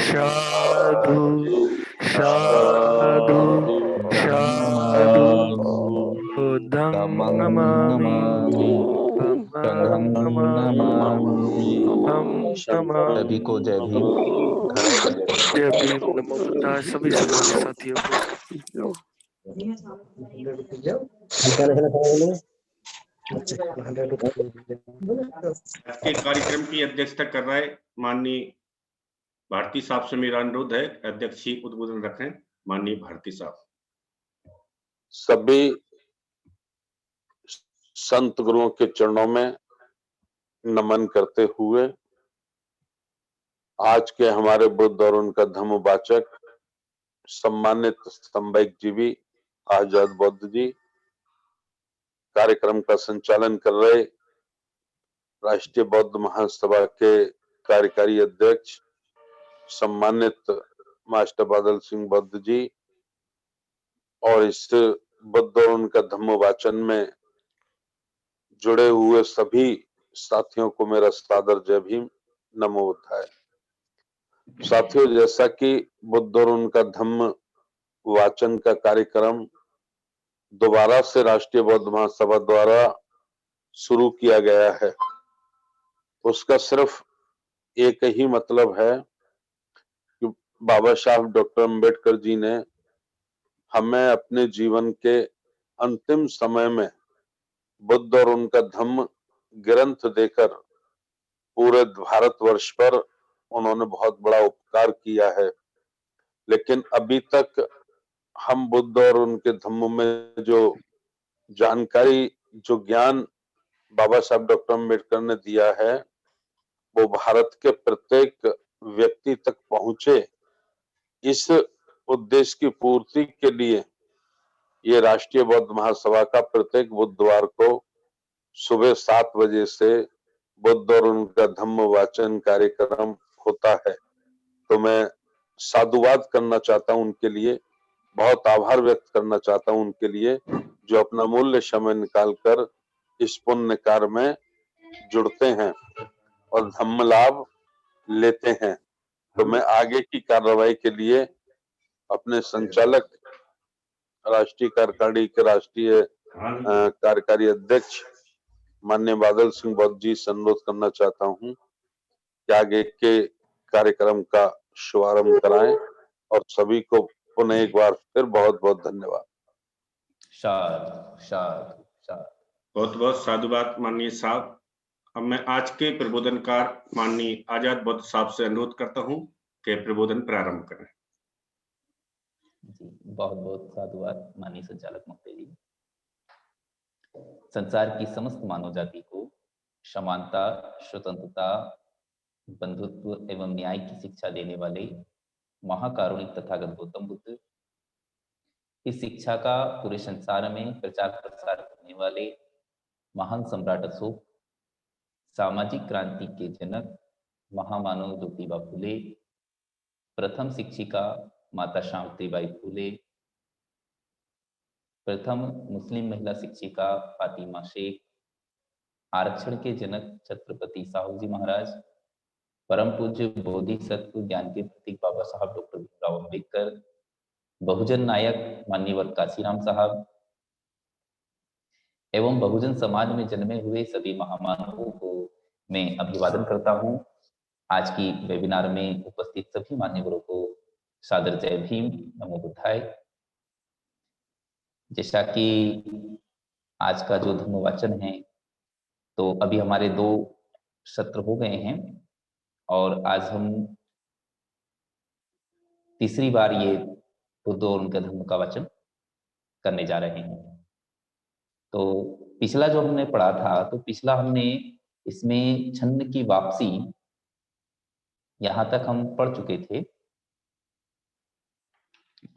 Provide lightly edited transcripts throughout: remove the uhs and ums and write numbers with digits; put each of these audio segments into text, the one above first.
साधु साधु साधु साधु साधु बुद्धं तमं नमामि नमामि धम्मं संघं नमामि नमामि। संघं सभी नमामि। को जय भीम। जय भीम। नमो बुद्धाय। सभी सम्मानित साथियों को आज के कार्यक्रम की अध्यक्षता कर रहे माननीय भारती साहब से मेरा अनुरोध है, अध्यक्ष जी उद्बोधन रखें। माननीय भारती साहब। सभी संत गुरुओं के चरणों में नमन करते हुए आज के हमारे बुद्ध और उनका धम्मवाचक सम्मानित स्तंभक जीवी आजाद बौद्ध जी, कार्यक्रम का संचालन कर रहे राष्ट्रीय बौद्ध महासभा के कार्यकारी अध्यक्ष सम्मानित मास्टर बादल सिंह बौद्ध जी और इस बुद्ध और उनका धम्मवाचन में जुड़े हुए सभी साथियों को मेरा सादर जय भीम। नमो बुद्धाय। साथियों, जैसा कि बुद्ध और उनका धम्म वाचन का कार्यक्रम दोबारा से राष्ट्रीय बौद्ध महासभा द्वारा शुरू किया गया है, उसका सिर्फ एक ही मतलब है कि बाबा साहब डॉक्टर अंबेडकर जी ने हमें अपने जीवन के अंतिम समय में बुद्ध और उनका धम्म ग्रंथ देकर पूरे भारतवर्ष पर उन्होंने बहुत बड़ा उपकार किया है। लेकिन अभी तक हम बुद्ध और उनके धम्म में जो जानकारी, जो ज्ञान बाबा साहब डॉक्टर अंबेडकर ने दिया है, वो भारत के प्रत्येक व्यक्ति तक पहुंचे। इस उद्देश्य की पूर्ति के लिए ये राष्ट्रीय बौद्ध महासभा का प्रत्येक बुधवार को सुबह 7 बजे से बुद्ध और उनका धम्म वाचन कार्यक्रम होता है। तो मैं साधुवाद करना चाहता हूं उनके लिए, बहुत आभार व्यक्त करना चाहता हूं उनके लिए, जो अपना मूल्य समय निकालकर इस पुण्य कार्य में जुड़ते हैं और धम्म लाभ लेते हैं। तो मैं आगे की कार्रवाई के लिए अपने संचालक, राष्ट्रीय कार्यकारिणी के राष्ट्रीय कार्यकारी अध्यक्ष माननीय बादल सिंह बौद्ध जी से अनुरोध करना चाहता हूं कि आगे के कार्यक्रम का शुभारंभ कराएं और सभी को पुनः एक बार फिर बहुत बहुत धन्यवाद। शाद शाद शाद। बहुत बहुत साधुवाद माननीय साहब। अब मैं आज के प्रबोधनकार माननीय आजाद बौद्ध साहब से अनुरोध करता हूं कि प्रबोधन प्रारंभ करें। जी, बहुत बहुत साधुवाद माननीय संचालक महोदय जी। संसार की समस्त मानव जाति को समानता, स्वतंत्रता, बंधुत्व एवं न्याय की शिक्षा देने वाले महाकारुणिक तथागत गौतम बुद्ध, इस शिक्षा का पूरे संसार में प्रचार प्रसार करने वाले महान सम्राट अशोक, सामाजिक क्रांति के जनक महामानव ज्योतिबा फुले, प्रथम शिक्षिका माता सावित्रीबाई फुले, प्रथम मुस्लिम महिला शिक्षिका फातिमा शेख, आरक्षण के जनक छत्रपति साहू जी महाराज, परम पूज्य बोधिसत्व ज्ञान के प्रतीक बाबा साहब डॉक्टर भीमराव अम्बेडकर, बहुजन नायक माननीय काशीराम साहब एवं बहुजन समाज में जन्मे हुए सभी महामानवों को मैं अभिवादन करता हूं। आज की वेबिनार में उपस्थित सभी मान्यवरों को सादर जय भीम। नमो बुद्धाय। जैसा कि आज का जो धम्मवाचन है, तो अभी हमारे 2 सत्र हो गए हैं और आज हम तीसरी बार ये बुद्ध और उनके धम्म का वाचन करने जा रहे हैं। तो पिछला जो हमने पढ़ा था, तो पिछला हमने इसमें छन्न की वापसी यहां तक हम पढ़ चुके थे।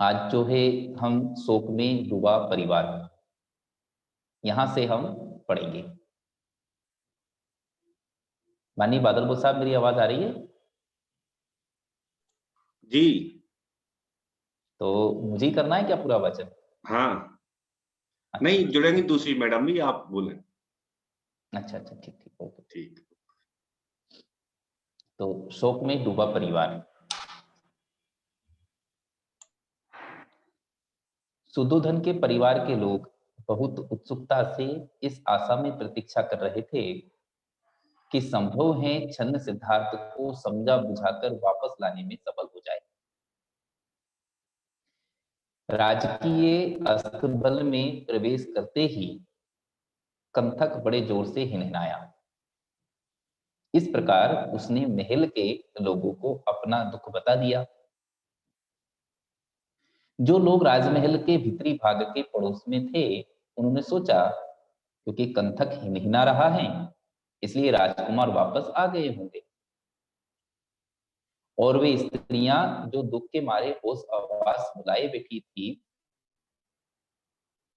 आज जो है हम शोक में डूबा परिवार, यहां से हम पढ़ेंगे। माननीय बादल बोस साहब, मेरी आवाज आ रही है? जी। तो मुझे ही करना है क्या पूरा वचन? हाँ। अच्छा। नहीं, जुड़ेंगी दूसरी मैडम भी, आप बोले। अच्छा अच्छा, ठीक ठीक, ओके। ठीक। तो शोक में डूबा परिवार। सुद्धोधन के परिवार के लोग बहुत उत्सुकता से इस आशा में प्रतीक्षा कर रहे थे कि संभव है छन्न सिद्धार्थ को समझा बुझाकर वापस लाने में सफल हो जाए। राजकीय अस्तबल में प्रवेश करते ही कंथक बड़े जोर से हिनहिनाया। इस प्रकार उसने महल के लोगों को अपना दुख बता दिया। जो लोग राजमहल के भीतरी भाग के पड़ोस में थे, उन्होंने सोचा क्योंकि कंथक हिनहिना रहा है इसलिए राजकुमार वापस आ गए होंगे। और वे स्त्रियां जो दुख के मारे होश आवास बुलाए बैठी थी,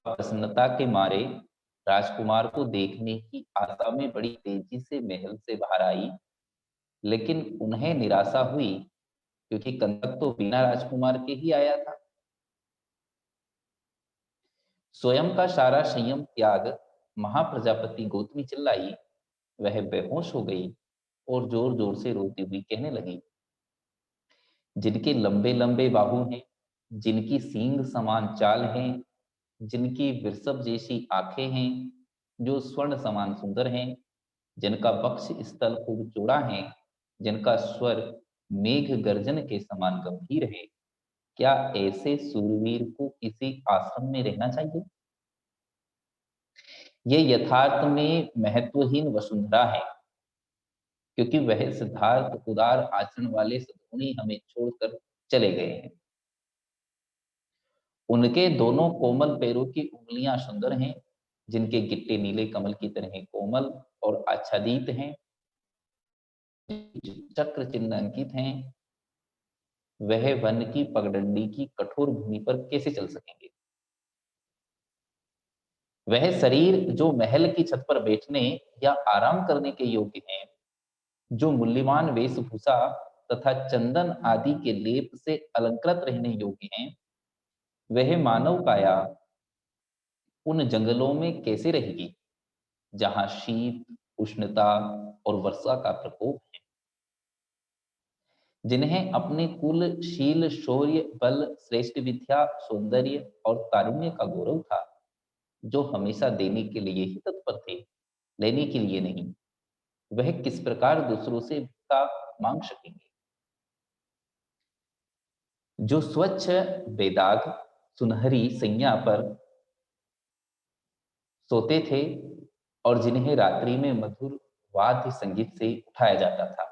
प्रसन्नता के मारे राजकुमार को देखने की आशा में बड़ी तेजी से महल से बाहर आई, लेकिन उन्हें निराशा हुई क्योंकि कंथक तो बिना राजकुमार के ही आया था। स्वयं का सारा संयम त्याग महाप्रजापति गौतमी चिल्लाई, वह बेहोश हो गई और जोर जोर से रोती हुई कहने लगी, जिनके लंबे लंबे बाहु हैं, जिनकी सींग समान चाल है, जिनकी वृषभ जैसी आंखें हैं, जो स्वर्ण समान सुंदर हैं, जिनका वक्ष स्थल खूब चौड़ा है, जिनका स्वर मेघ गर्जन के समान गंभीर है, क्या ऐसे सूरवीर को किसी आश्रम में रहना चाहिए? ये यथार्थ में महत्वहीन वसुंधरा है, क्योंकि वह सिद्धार्थ उदार आचरण वाले सद्गुणी हमें छोड़कर चले गए हैं। उनके दोनों कोमल पैरों की उंगलियां सुंदर हैं, जिनके गिट्टे नीले कमल की तरह कोमल और आच्छादित हैं, चक्र चिन्ह अंकित हैं, वह वन की पगडंडी की कठोर भूमि पर कैसे चल सकेंगे? वह शरीर जो महल की छत पर बैठने या आराम करने के योग्य हैं, जो मूल्यवान वेशभूषा तथा चंदन आदि के लेप से अलंकृत रहने योग्य हैं, वह मानव काया उन जंगलों में कैसे रहेगी जहां शीत, उष्णता और वर्षा का प्रकोप है? जिन्हें अपने कुल, शील, शौर्य, बल, श्रेष्ठ विद्या, सौंदर्य और तारुण्य का गौरव था, जो हमेशा देने के लिए ही तत्पर थे, लेने के लिए नहीं, वह किस प्रकार दूसरों से भिक्षा मांग सकेंगे? जो स्वच्छ बेदाग सुनहरी सैया पर सोते थे और जिन्हें रात्रि में मधुर वाद्य संगीत से उठाया जाता था,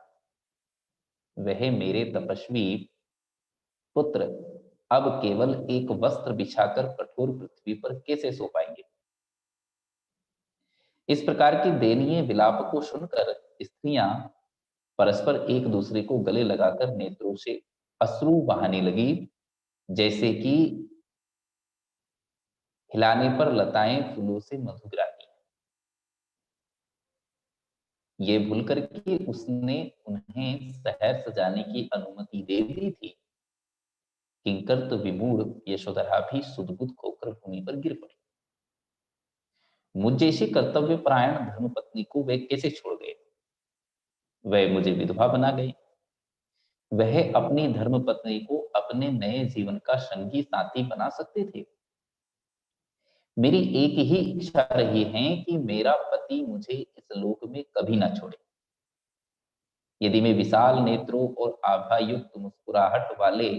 वह मेरे तपस्वी पुत्र अब केवल एक वस्त्र बिछाकर कठोर पृथ्वी पर कैसे सो पाएंगे? इस प्रकार की दयनीय विलाप को सुनकर स्त्रियां परस्पर एक दूसरे को गले लगाकर नेत्रों से अश्रु बहाने लगी, जैसे कि हिलाने पर लताएं फूलों से मधु गिराती हैं। ये भूल कर कि उसने उन्हें शहर सजाने की अनुमति दे दी थी, किंकर तो विमूढ़ यशोधरा भी सुदबुद खोकर भूमि पर गिर पड़ी। मुझ जैसी कर्तव्य परायण धर्मपत्नी को वे कैसे छोड़ गए? वह मुझे विधवा बना गए। वह अपनी धर्मपत्नी को अपने नए जीवन का संगी साथी बना सकते थे। मेरी एक ही इच्छा रही है कि मेरा पति मुझे इस लोक में कभी ना छोड़े। यदि मैं विशाल नेत्रों और आभायुक्त मुस्कुराहट वाले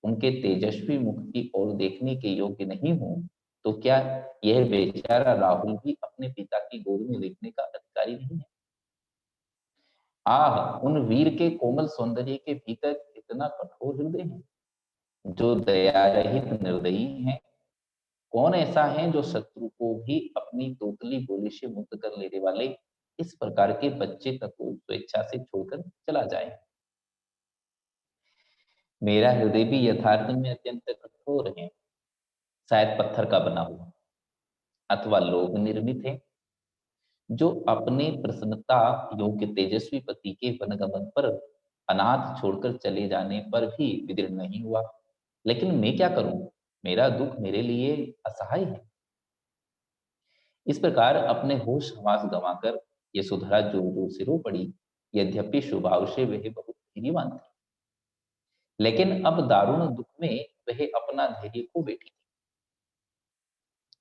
उनके तेजस्वी मुख की ओर देखने के योग्य नहीं हूं, तो क्या यह बेचारा राहुल भी अपने पिता की गोद में लेटने का अधिकारी नहीं है? आह, उन वीर के कोमल सौंदर्य के भीतर कितना कठोर हृदय है, जो दया रहित निर्दयी है। कौन ऐसा है जो शत्रु को भी अपनी तोतली बोली से मुक्त कर लेने वाले इस प्रकार के बच्चे तक को स्वेच्छा से छोड़कर चला जाए? मेरा हृदय भी यथार्थ में अत्यंत कठोर है, शायद पत्थर का बना हुआ अथवा लोक निर्मित है, जो अपने प्रसन्नता योग्य तेजस्वी पति के वनगमन पर अनाथ छोड़कर चले जाने पर भी विदीर्ण नहीं हुआ। लेकिन मैं क्या करूं? मेरा दुख मेरे लिए असहाय है। इस प्रकार अपने होश हवास गंवाकर यशोधरा जोर जोर से रो पड़ी। यद्यपि स्वभाव से वह बहुत धैर्यवान थी, लेकिन अब दारुण दुख में वह अपना धैर्य खो बैठी थी।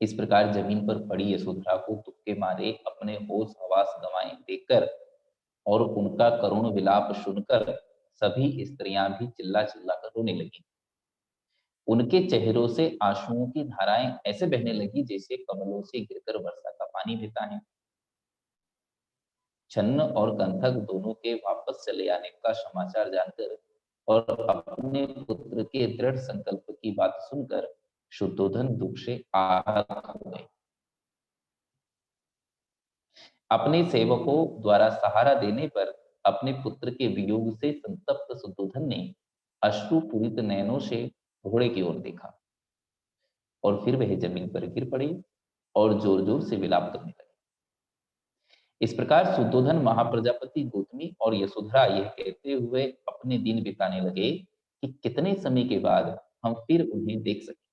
इस प्रकार जमीन पर पड़ी यशोधरा को तुक्के मारे अपने होश हवास गंवाए देखकर और उनका करुण विलाप सुनकर सभी स्त्रियां भी चिल्ला चिल्ला कर रोने लगी। उनके चेहरों से आंसुओं की धाराएं ऐसे बहने लगी जैसे कमलों से गिरकर वर्षा का पानी बहता है। छन्न और कंथक दोनों के वापस चले आने का समाचार जानकर और अपने पुत्र के दृढ़ संकल्प की बात सुनकर शुद्धोधन दुख से आहत हो गए। अपने सेवकों द्वारा सहारा देने पर अपने पुत्र के वियोग से संतप्त शुद्धोधन ने अश्रुपूरित नयनों से घोड़े की ओर देखा और फिर वह जमीन पर गिर पड़े और जोर जोर से विलाप करने लगे। इस प्रकार शुद्धोधन महाप्रजापति गौतमी और यशोधरा यह कहते हुए अपने दिन बिताने लगे कि कितने समय के बाद हम फिर उन्हें देख सके।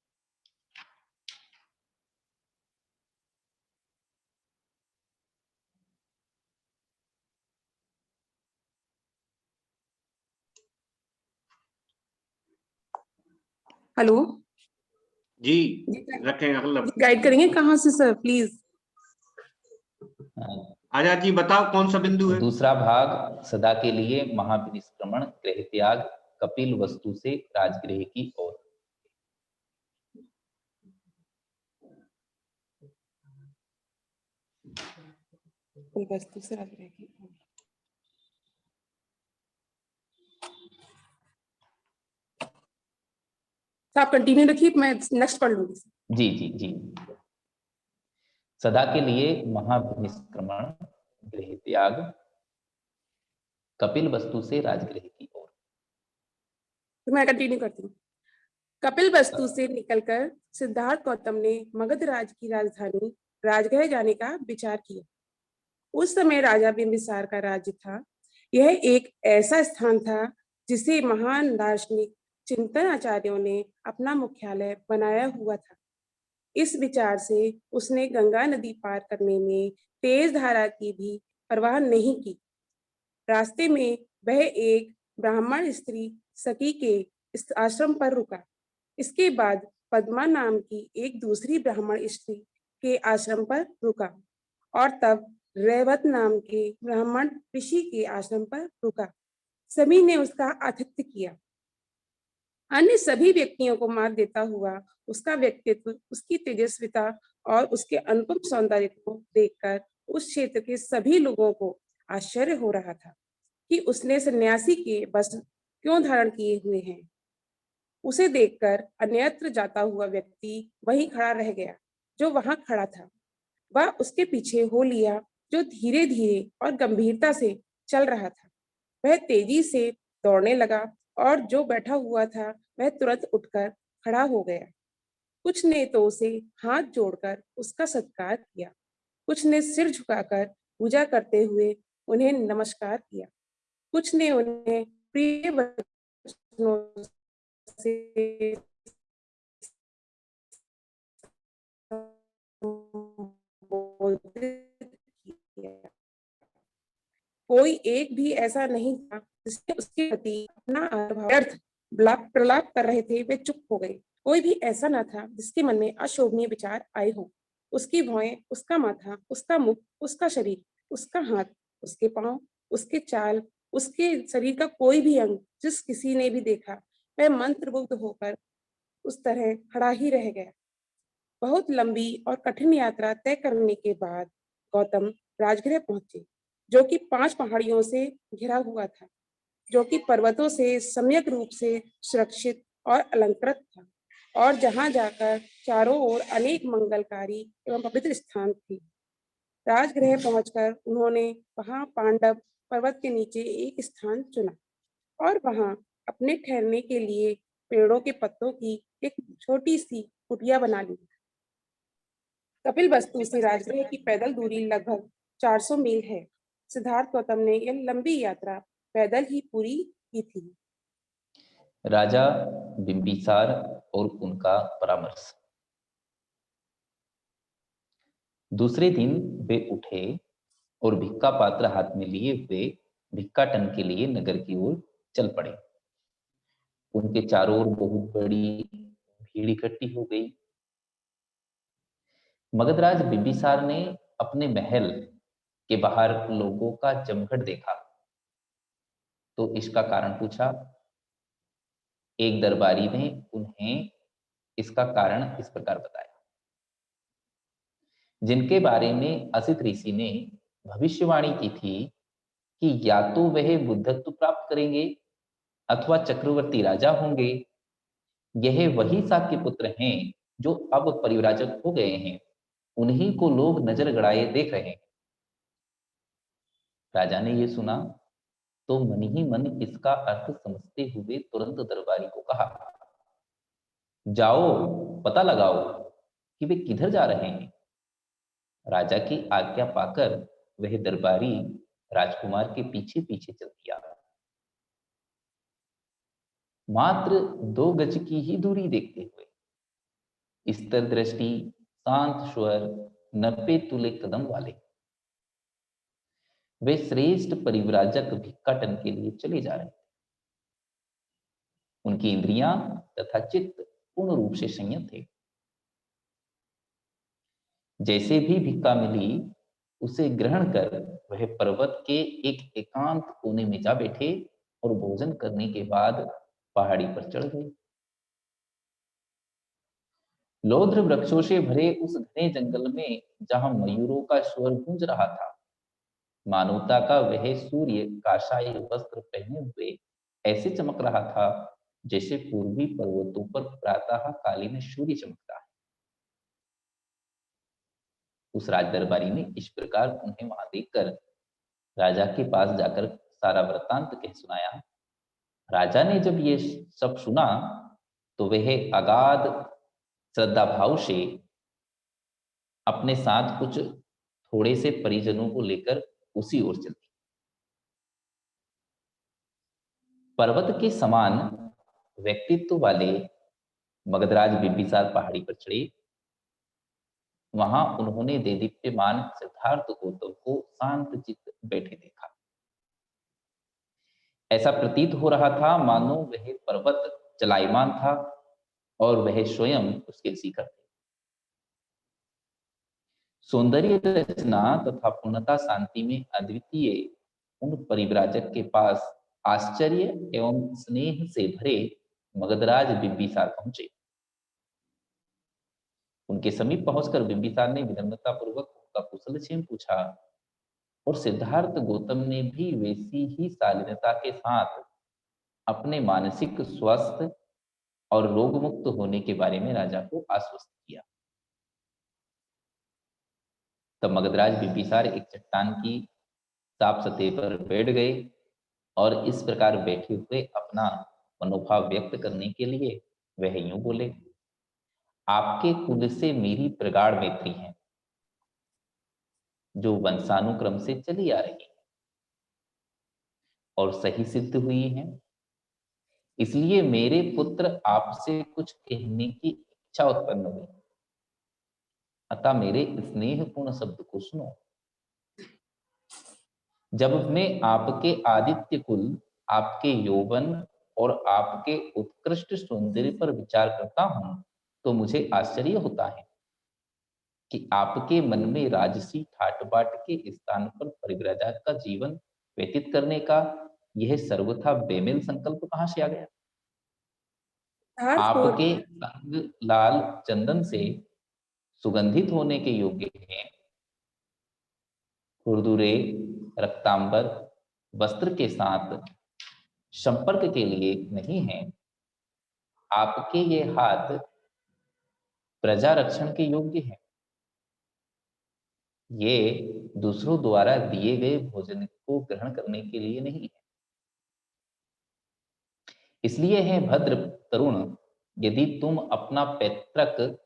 हेलो जी रखें अगला। गाइड करेंगे कहाँ से सर प्लीज? आजाद जी बताओ कौन सा बिंदु है? दूसरा भाग सदा के लिए महाविनिष्क्रमण गृह त्याग कपिल वस्तु से राजगृह की ओर। वस्तु से राजगृह की ओर। आप कंटिन्यू रखिए, मैं नेक्स्ट पढ़ लूंगी। जी जी जी। सदा के लिए महाविनिष्क्रमण गृह त्याग कपिल वस्तु से राजगृह की ओर। तो मैं कंटिन्यू करती हूँ। कपिल वस्तु से निकलकर सिद्धार्थ गौतम ने मगध राज की राजधानी राजगृह जाने का विचार किया। उस समय राजा बिंबिसार का राज्य था। यह एक ऐसा स्थान था जिसे महान दार्शनिक चिंतन आचार्यों ने अपना मुख्यालय बनाया हुआ था। इस विचार से उसने गंगा नदी पार करने में तेज धारा की भी परवाह नहीं की। रास्ते में वह एक ब्राह्मण स्त्री सखी के इस आश्रम पर रुका। इसके बाद पद्मा नाम की एक दूसरी ब्राह्मण स्त्री के आश्रम पर रुका और तब रेवत नाम के ब्राह्मण ऋषि के आश्रम पर रुका। सभी ने उसका आतिथ्य किया। अन्य सभी व्यक्तियों को मात देता हुआ उसका व्यक्तित्व, उसकी तेजस्विता और उसके अनुपम सौंदर्य को देखकर उस क्षेत्र के सभी लोगों को आश्चर्य हो रहा था कि उसने सन्यासी के वस्त्र क्यों धारण किए हुए हैं। उसे देखकर अन्यत्र जाता हुआ व्यक्ति वहीं खड़ा रह गया जो वहां खड़ा था। वह उसके पीछे हो लिया जो धीरे धीरे और गंभीरता से चल रहा था। वह तेजी से दौड़ने लगा और जो बैठा हुआ था वह तुरंत उठकर खड़ा हो गया। कुछ ने तो उसे हाथ जोड़कर उसका सत्कार किया, कुछ ने सिर झुकाकर पूजा करते हुए उन्हें नमस्कार किया, कुछ ने उन्हें प्रिय वचनों से कोई एक भी ऐसा नहीं था जिसने उसके प्रति अपना व्यर्थ प्रलाप कर रहे थे वे चुप हो गए। कोई भी ऐसा न था जिसके मन में अशोभनीय विचार आए हों। उसकी भौहें, उसका माथा, उसका मुख, उसका शरीर, उसका हाथ, उसके पांव, उसके चाल, उसके शरीर का कोई भी अंग जिस किसी ने भी देखा वह मंत्रमुग्ध होकर उस तरह खड़ा ही रह गया। बहुत लंबी और कठिन यात्रा तय करने के बाद गौतम राजगृह पहुंचे, जो कि 5 पहाड़ियों से घिरा हुआ था, जो कि पर्वतों से सम्यक रूप से सुरक्षित और अलंकृत था और जहां जाकर चारों ओर अनेक मंगलकारी एवं पवित्र स्थान थे। राजगृह पहुंचकर उन्होंने वहां पांडव पर्वत के नीचे एक स्थान चुना और वहां अपने ठहरने के लिए पेड़ों के पत्तों की एक छोटी सी कुटिया बना ली। कपिल वस्तु से राजगृह की पैदल दूरी लगभग 400 मील है। सिद्धार्थ गौतम ने यह लंबी यात्रा पैदल ही पूरी की थी। राजा बिंबिसार और उनका परामर्श। दूसरे दिन वे उठे और भिक्का पात्र हाथ में लिए हुए भिक्काटन के लिए नगर की ओर चल पड़े। उनके चारों ओर बहुत बड़ी भीड़ इकट्ठी हो गई। मगधराज बिंबिसार ने अपने महल के बाहर लोगों का जमघट देखा तो इसका कारण पूछा। एक दरबारी ने उन्हें इसका कारण इस प्रकार बताया। जिनके बारे में असित ऋषि ने भविष्यवाणी की थी कि या तो वह बुद्धत्व प्राप्त करेंगे अथवा चक्रवर्ती राजा होंगे, यह वही शाक्य पुत्र हैं जो अब परिव्राजक हो गए हैं, उन्हीं को लोग नजर गड़ाए देख रहे हैं। राजा ने यह सुना तो मन ही मन इसका अर्थ समझते हुए तुरंत दरबारी को कहा, जाओ पता लगाओ कि वे किधर जा रहे हैं। राजा की आज्ञा पाकर वह दरबारी राजकुमार के पीछे पीछे चल दिया। मात्र 2 गज की ही दूरी देखते हुए स्थिर दृष्टि, शांत स्वर, 90 तुले कदम वाले वे श्रेष्ठ परिव्राजक भिक्खाटन के लिए चले जा रहे थे। उनकी इंद्रियां तथा चित्त पूर्ण रूप से संयत थे। जैसे भी भिक्खा मिली उसे ग्रहण कर वह पर्वत के एक एकांत कोने में जा बैठे और भोजन करने के बाद पहाड़ी पर चढ़ गए। लौद्र वृक्षों से भरे उस घने जंगल में जहां मयूरों का स्वर गूंज रहा था, मानवता का वह सूर्य काशाई वस्त्र पहने हुए ऐसे चमक रहा था जैसे पूर्वी पर्वतों पर प्रातः कालीन सूर्य चमकता है। उस राज दरबारी ने इस प्रकार उन्हें वहां देखकर राजा के पास जाकर सारा वृत्तांत कह सुनाया। राजा ने जब ये सब सुना तो वह अगाध श्रद्धा भाव से अपने साथ कुछ थोड़े से परिजनों को लेकर उसी ओर चल दी। पर्वत के समान व्यक्तित्व वाले मगधराज बिंबिसार पहाड़ी पर चढ़े। वहां उन्होंने देदीप्यमान सिद्धार्थ गौतम को शांत चित्त बैठे देखा। ऐसा प्रतीत हो रहा था मानो वह पर्वत चलायमान था और वह स्वयं उसके शिखर थे। सौंदर्य रचना तथा पूर्णता शांति में अद्वितीय उन परिव्राजक के पास आश्चर्य एवं स्नेह से भरे मगधराज बिंबिसार पहुंचे। उनके समीप पहुंचकर बिंबिसार ने विनम्रता पूर्वक उनका कुशलक्षेम पूछा और सिद्धार्थ गौतम ने भी वैसी ही शालीनता के साथ अपने मानसिक स्वस्थ और रोग मुक्त होने के बारे में राजा को आश्वस्त किया। तब मगधराज बिंबिसार एक चट्टान की साफ सतह पर बैठ गए और इस प्रकार बैठे हुए अपना मनोभाव व्यक्त करने के लिए वह यूं बोले, आपके कुल से मेरी प्रगाढ़ मैत्री है जो वंशानुक्रम से चली आ रही है और सही सिद्ध हुई है। इसलिए मेरे पुत्र आपसे कुछ कहने की इच्छा उत्पन्न हुई, अतः मेरे स्नेहपूर्ण शब्द को सुनो। जब मैं आपके आदित्य कुल, आपके यौवन और आपके उत्कृष्ट सौंदर्य पर विचार करता हूं तो मुझे आश्चर्य होता है कि आपके मन में राजसी ठाट बाट के स्थान पर परिव्राजक का जीवन व्यतीत करने का यह सर्वथा बेमेल संकल्प कहां से आ गया। आपके अंग लाल चंदन से सुगंधित होने के योग्य हैं, खुरदुरे रक्तांबर वस्त्र के साथ संपर्क के लिए नहीं है। आपके ये हाथ प्रजा रक्षण के योग्य हैं, ये दूसरों द्वारा दिए गए भोजन को ग्रहण करने के लिए नहीं है। इसलिए है भद्र तरुण, यदि तुम अपना पैतृक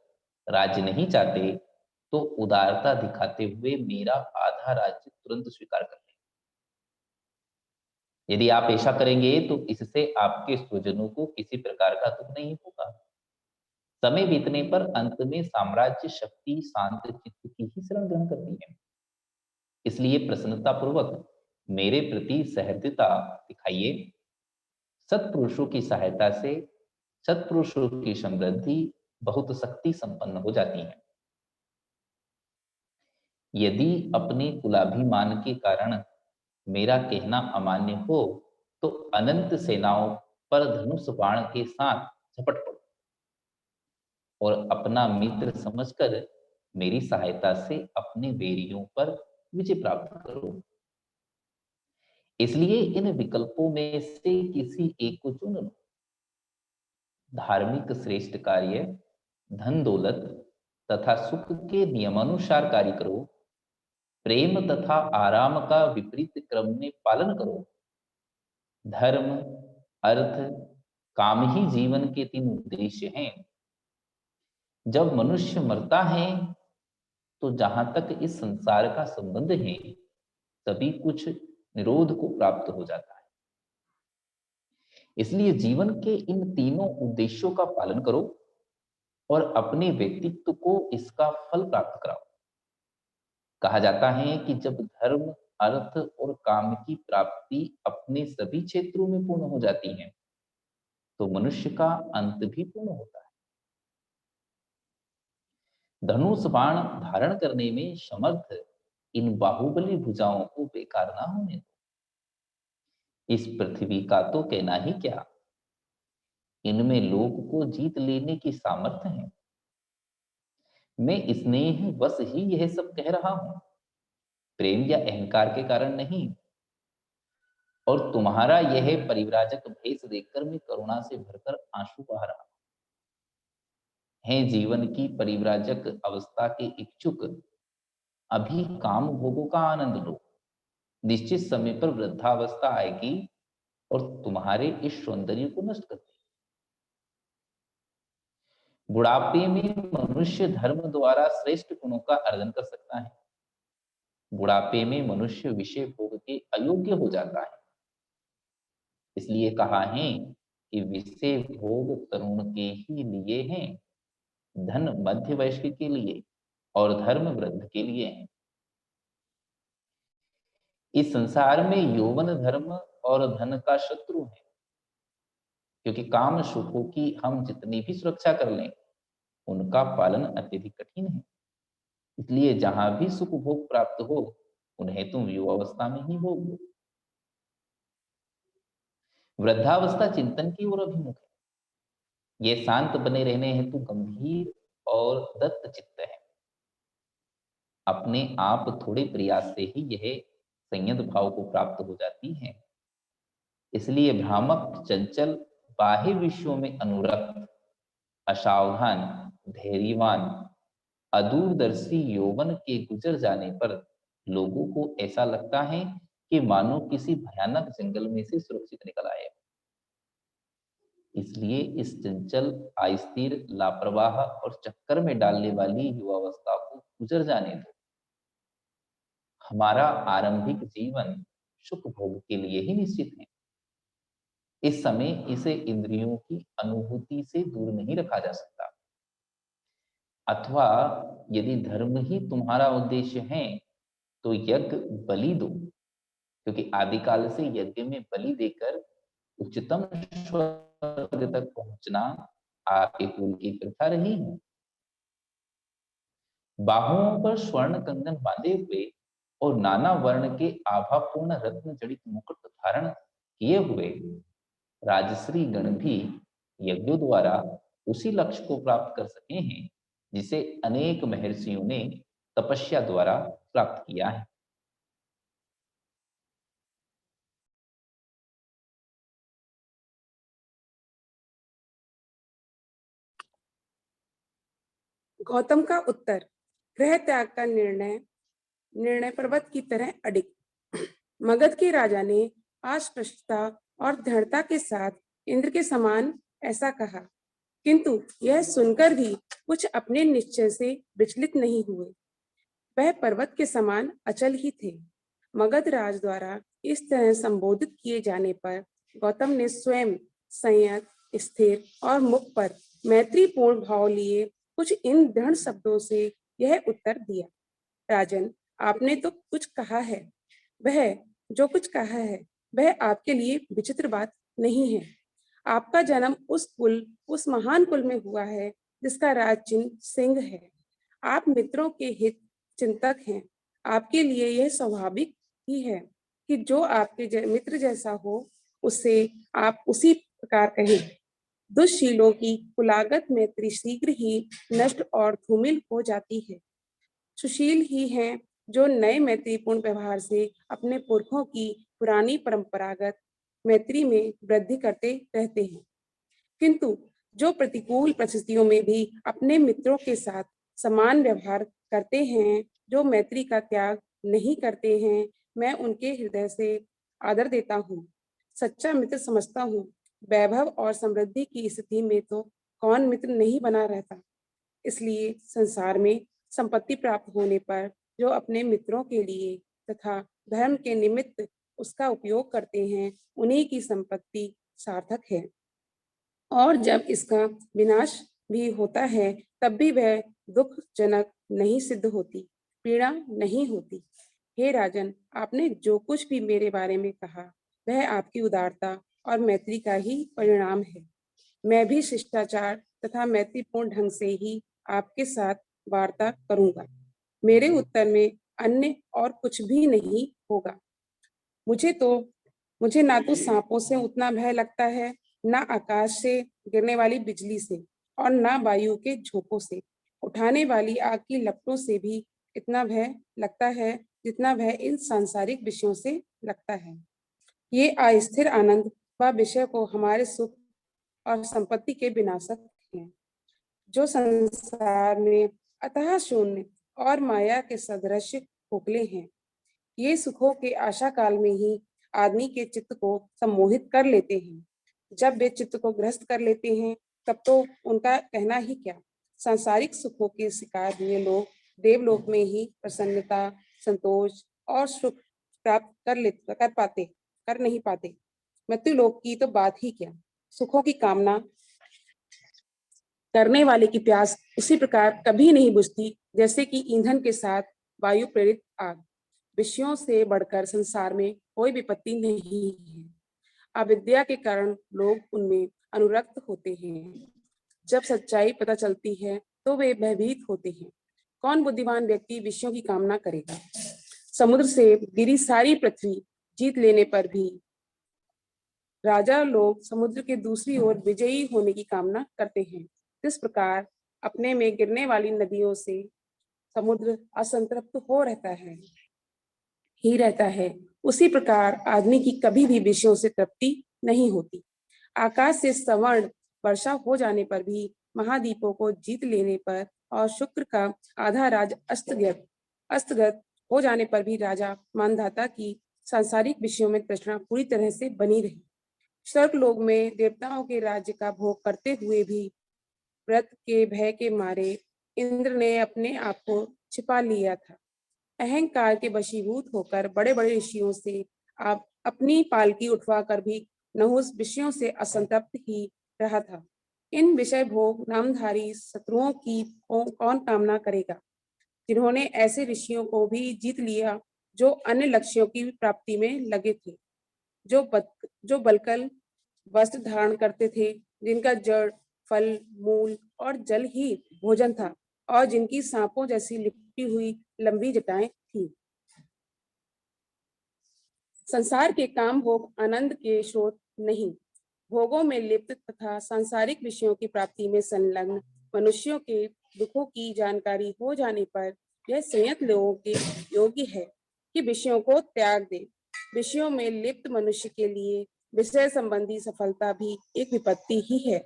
राज्य नहीं चाहते तो उदारता दिखाते हुए मेरा आधा राज्य तुरंत स्वीकार कर लें। यदि आप ऐसा करेंगे तो इससे आपके स्वजनों को किसी प्रकार का दुख नहीं होगा। समय बीतने पर अंत में साम्राज्य शक्ति शांत चित्त की ही शरण ग्रहण करती है। इसलिए प्रसन्नता पूर्वक मेरे प्रति सहृदयता दिखाइए। सत्पुरुषों की सहायता से सत्पुरुषों की समृद्धि बहुत शक्ति संपन्न हो जाती है। यदि अपने कुलाभिमान के कारण मेरा कहना अमान्य हो तो अनंत सेनाओं पर धनुष बाण के साथ झपट पड़ो और अपना मित्र समझकर मेरी सहायता से अपने बैरियों पर विजय प्राप्त करो। इसलिए इन विकल्पों में से किसी एक को चुन लो। धार्मिक श्रेष्ठ कार्य, धन दौलत तथा सुख के नियमानुसार कार्य करो। प्रेम तथा आराम का विपरीत क्रम में पालन करो। धर्म, अर्थ, काम ही जीवन के 3 उद्देश्य हैं। जब मनुष्य मरता है तो जहां तक इस संसार का संबंध है सभी कुछ निरोध को प्राप्त हो जाता है। इसलिए जीवन के इन तीनों उद्देश्यों का पालन करो और अपने व्यक्तित्व को इसका फल प्राप्त कराओ। कहा जाता है कि जब धर्म, अर्थ और काम की प्राप्ति अपने सभी क्षेत्रों में पूर्ण हो जाती है तो मनुष्य का अंत भी पूर्ण होता है। धनुष बाण धारण करने में समर्थ इन बाहुबली भुजाओं को बेकार ना होने दो। इस पृथ्वी का तो कहना ही क्या, इनमें लोक को जीत लेने की सामर्थ्य है। मैं स्नेह बस ही यह सब कह रहा हूं, प्रेम या अहंकार के कारण नहीं। और तुम्हारा यह परिव्राजक भेष देखकर मैं करुणा से भरकर आंसू बहा रहा हूं। हैं जीवन की परिव्राजक अवस्था के इच्छुक, अभी काम भोगों का आनंद लो। निश्चित समय पर वृद्धावस्था आएगी और तुम्हारे इस सौंदर्य को नष्ट कर देगी। बुढ़ापे में मनुष्य धर्म द्वारा श्रेष्ठ गुणों का अर्जन कर सकता है। बुढ़ापे में मनुष्य विषय भोग के अयोग्य हो जाता है। इसलिए कहा है कि विषय भोग तरुण के ही लिए हैं, धन मध्य वयस्क के लिए और धर्म वृद्ध के लिए है। इस संसार में यौवन धर्म और धन का शत्रु है, क्योंकि काम सुखों की हम जितनी भी सुरक्षा कर लें उनका पालन अत्यधिक कठिन है। इसलिए जहां भी सुख भोग प्राप्त हो उन्हें तुम युवावस्था में ही भोग लो। वृद्धावस्था चिंतन की ओर अभिमुख है। ये शांत बने रहने हेतु गंभीर और दत्त चित्त है। अपने आप थोड़े प्रयास से ही यह संयत भाव को प्राप्त हो जाती है। इसलिए भ्रामक, चंचल, बाह्य विषयों में अनुरक्त, असावधान, धैर्यवान, अदूरदर्शी यौवन के गुजर जाने पर लोगों को ऐसा लगता है कि मानो किसी भयानक जंगल में से सुरक्षित निकल आए। इसलिए इस चंचल, अस्थिर, लापरवाह और चक्कर में डालने वाली युवावस्था को गुजर जाने दो। हमारा आरंभिक जीवन सुख भोग के लिए ही निश्चित है। इस समय इसे इंद्रियों की अनुभूति से दूर नहीं रखा जा सकता। अथवा यदि धर्म ही तुम्हारा उद्देश्य है तो यज्ञ बलि दो, क्योंकि आदिकाल से यज्ञ में बलि देकर उच्चतम स्वर्ग तक पहुंचना आपके कुल की प्रथा रही है। बाहुओं पर स्वर्ण कंगन बांधे हुए और नाना वर्ण के आभापूर्ण रत्न जड़ित मुकुट धारण किए हुए राजश्री गण भी यज्ञों द्वारा उसी लक्ष्य को प्राप्त कर सके हैं जिसे अनेक महर्षियों ने तपस्या द्वारा प्राप्त किया है। गौतम का उत्तर। गृह त्याग का निर्णय पर्वत की तरह अडिग। मगध के राजा ने अस्पष्टता और दृढ़ता के साथ इंद्र के समान ऐसा कहा, किंतु यह सुनकर भी कुछ अपने निश्चय से विचलित नहीं हुए। वह पर्वत के समान अचल ही थे। मगध राज द्वारा इस तरह संबोधित किए जाने पर गौतम ने स्वयं संयत, स्थिर और मुख पर मैत्रीपूर्ण भाव लिए कुछ इन दृढ़ शब्दों से यह उत्तर दिया। राजन, आपने तो कुछ कहा है, वह जो कुछ कहा है वह आपके लिए विचित्र बात नहीं है। आपका जन्म उस महान कुल में हुआ है जिसका राज चिन्ह सिंह है। आप मित्रों के हित चिंतक हैं। आपके लिए यह स्वाभाविक ही है कि जो आपके मित्र जैसा हो उससे आप उसी प्रकार कहें। दुष्शीलों की कुलागत मैत्री शीघ्र ही नष्ट और धूमिल हो जाती है। सुशील ही हैं जो नए मैत्रीपूर्ण व्यवहार से अपने पुरखों की पुरानी परंपरागत मैत्री में वृद्धि करते रहते हैं, किंतु जो प्रतिकूल परिस्थितियों में भी अपने मित्रों के साथ समान व्यवहार करते हैं, जो मैत्री का त्याग नहीं करते हैं, मैं उनके हृदय से आदर देता हूँ, सच्चा मित्र समझता हूँ। वैभव और समृद्धि की स्थिति में तो कौन मित्र नहीं बना रहता। इसलिए संसार में संपत्ति प्राप्त होने पर जो अपने मित्रों के लिए तथा धर्म के निमित्त उसका उपयोग करते हैं, उन्हीं की संपत्ति सार्थक है। और जब इसका विनाश भी होता है तब भी वह दुखजनक नहीं सिद्ध होती, पीड़ा नहीं होती। हे राजन, आपने जो कुछ भी मेरे बारे में कहा वह आपकी उदारता और मैत्री का ही परिणाम है। मैं भी शिष्टाचार तथा मैत्रीपूर्ण ढंग से ही आपके साथ वार्ता करूंगा। मेरे उत्तर में अन्य और कुछ भी नहीं होगा। मुझे ना तो सांपों से उतना भय लगता है, ना आकाश से गिरने वाली बिजली से, और ना वायु के झोंकों से, उठाने वाली आग की लपटों से भी इतना भय लगता है जितना भय इन सांसारिक विषयों से लगता है। ये अस्थिर आनंद व विषय को हमारे सुख और संपत्ति के विनाशक हैं, जो संसार में अतः शून्य और माया के सदृश खोखले हैं। ये सुखों के आशा काल में ही आदमी के चित्त को सम्मोहित कर लेते हैं। जब वे चित्त को ग्रस्त कर लेते हैं तब तो उनका कहना ही क्या। सांसारिक सुखों के शिकार हुए लोग देवलोक में ही प्रसन्नता, संतोष और सुख प्राप्त कर नहीं पाते। मृत्युलोक की तो बात ही क्या। सुखों की कामना करने वाले की प्यास उसी प्रकार कभी नहीं बुझती जैसे कि ईंधन के साथ वायु प्रेरित आग। विषयों से बढ़कर संसार में कोई विपत्ति नहीं है। अविद्या के कारण लोग उनमें अनुरक्त होते हैं। जब सच्चाई पता चलती है तो वे भयभीत होते हैं। कौन बुद्धिमान व्यक्ति विषयों की कामना करेगा। समुद्र से गिरी सारी पृथ्वी जीत लेने पर भी राजा लोग समुद्र के दूसरी ओर विजयी होने की कामना करते हैं। इस प्रकार अपने में गिरने वाली नदियों से समुद्र असंतृप्त हो रहता है। उसी प्रकार आदमी की कभी भी विषयों से तृप्ति नहीं होती। आकाश से सवर्ण वर्षा हो जाने पर भी, महाद्वीपों को जीत लेने पर और शुक्र का आधा राज अस्तगत हो जाने पर भी राजा मानधाता की सांसारिक विषयों में तृष्णा पूरी तरह से बनी रही। स्वर्गलोक में देवताओं के राज्य का भोग करते हुए भी व्रत के भय के मारे इंद्र ने अपने आप को छिपा लिया था। अहंकार के वशीभूत होकर बड़े बड़े ऋषियों से आप अपनी पालकी उठवा कर भी नहुस विषयों से असंतप्त ही रहा था। इन विषय भोग नामधारी शत्रुओं की कौन कामना करेगा, जिन्होंने ऐसे ऋषियों को भी जीत लिया जो अन्य लक्ष्यों की प्राप्ति में लगे थे, जो बलकल वस्त्र धारण करते थे, जिनका जड़, फल, मूल और जल ही भोजन था, और जिनकी सांपों जैसी लिपटी हुई लंबी जटाएं थी। संसार के काम भोग आनंद के स्रोत नहीं। भोगों में लिप्त तथा सांसारिक विषयों की प्राप्ति में संलग्न मनुष्यों के दुखों की जानकारी हो जाने पर यह संयत लोगों के योग्य है कि विषयों को त्याग दे। विषयों में लिप्त मनुष्य के लिए विषय संबंधी सफलता भी एक विपत्ति ही है,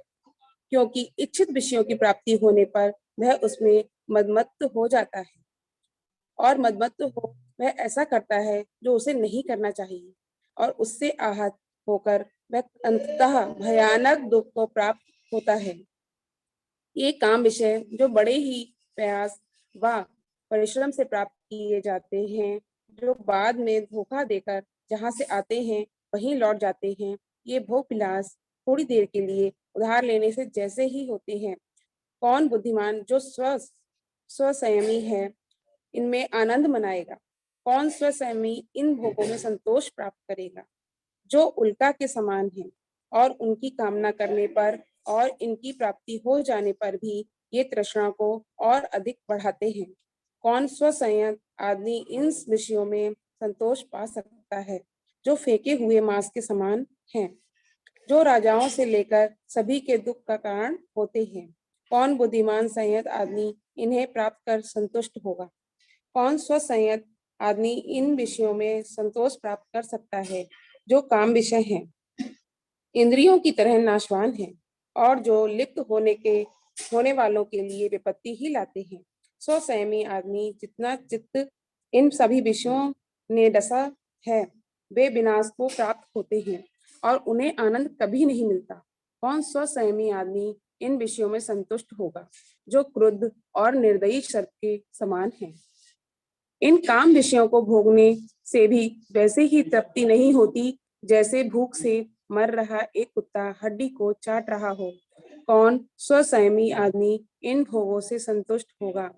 क्योंकि इच्छित विषयों की प्राप्ति होने पर वह उसमें मदमत्त हो जाता है, और मदमत्त हो वह ऐसा करता है जो उसे नहीं करना चाहिए, और उससे आहत होकर वह अंततः भयानक दुख को प्राप्त होता है। ये काम विषय जो बड़े ही प्रयास व परिश्रम से प्राप्त किए जाते हैं, जो बाद में धोखा देकर जहाँ से आते हैं वहीं लौट जाते हैं, ये भोग विलास थोड़ी देर के लिए उधार लेने से जैसे ही होते हैं। कौन बुद्धिमान जो स्वसंयमी है इनमें आनंद मनाएगा। कौन स्वसंयमी इन भोगों में संतोष प्राप्त करेगा। जो उल्का के समान है और उनकी कामना करने पर और इनकी प्राप्ति हो जाने पर भी ये तृष्णा को और अधिक बढ़ाते हैं। कौन स्वसंयत आदमी इन विषयों में संतोष पा सकता है जो फेंके हुए मांस के समान हैं, जो राजाओं से लेकर सभी के दुख का कारण होते हैं। कौन बुद्धिमान संयत आदमी इन्हें प्राप्त कर संतुष्ट होगा? कौन स्वसंयत आदमी इन विषयों में संतोष प्राप्त कर सकता है जो काम विषय हैं, इंद्रियों की तरह नाशवान हैं और जो लिप्त होने वालों के लिए विपत्ति ही लाते हैं। स्वसंयमी आदमी जितना चित्त इन सभी विषयों ने डसा है वे विनाश को प्राप्त होते हैं और उन्हें आनंद कभी नहीं मिलता। कौन स्वसंयमी आदमी इन विषयों में संतुष्ट होगा जो क्रुद्ध और निर्दयी सर्प के समान हैं? इन काम विषयों को भोगने से भी वैसे ही तृप्ति नहीं होती जैसे भूख से मर रहा एक कुत्ता हड्डी को चाट रहा हो। कौन स्वसंयमी आदमी इन भोगों से संतुष्ट होगा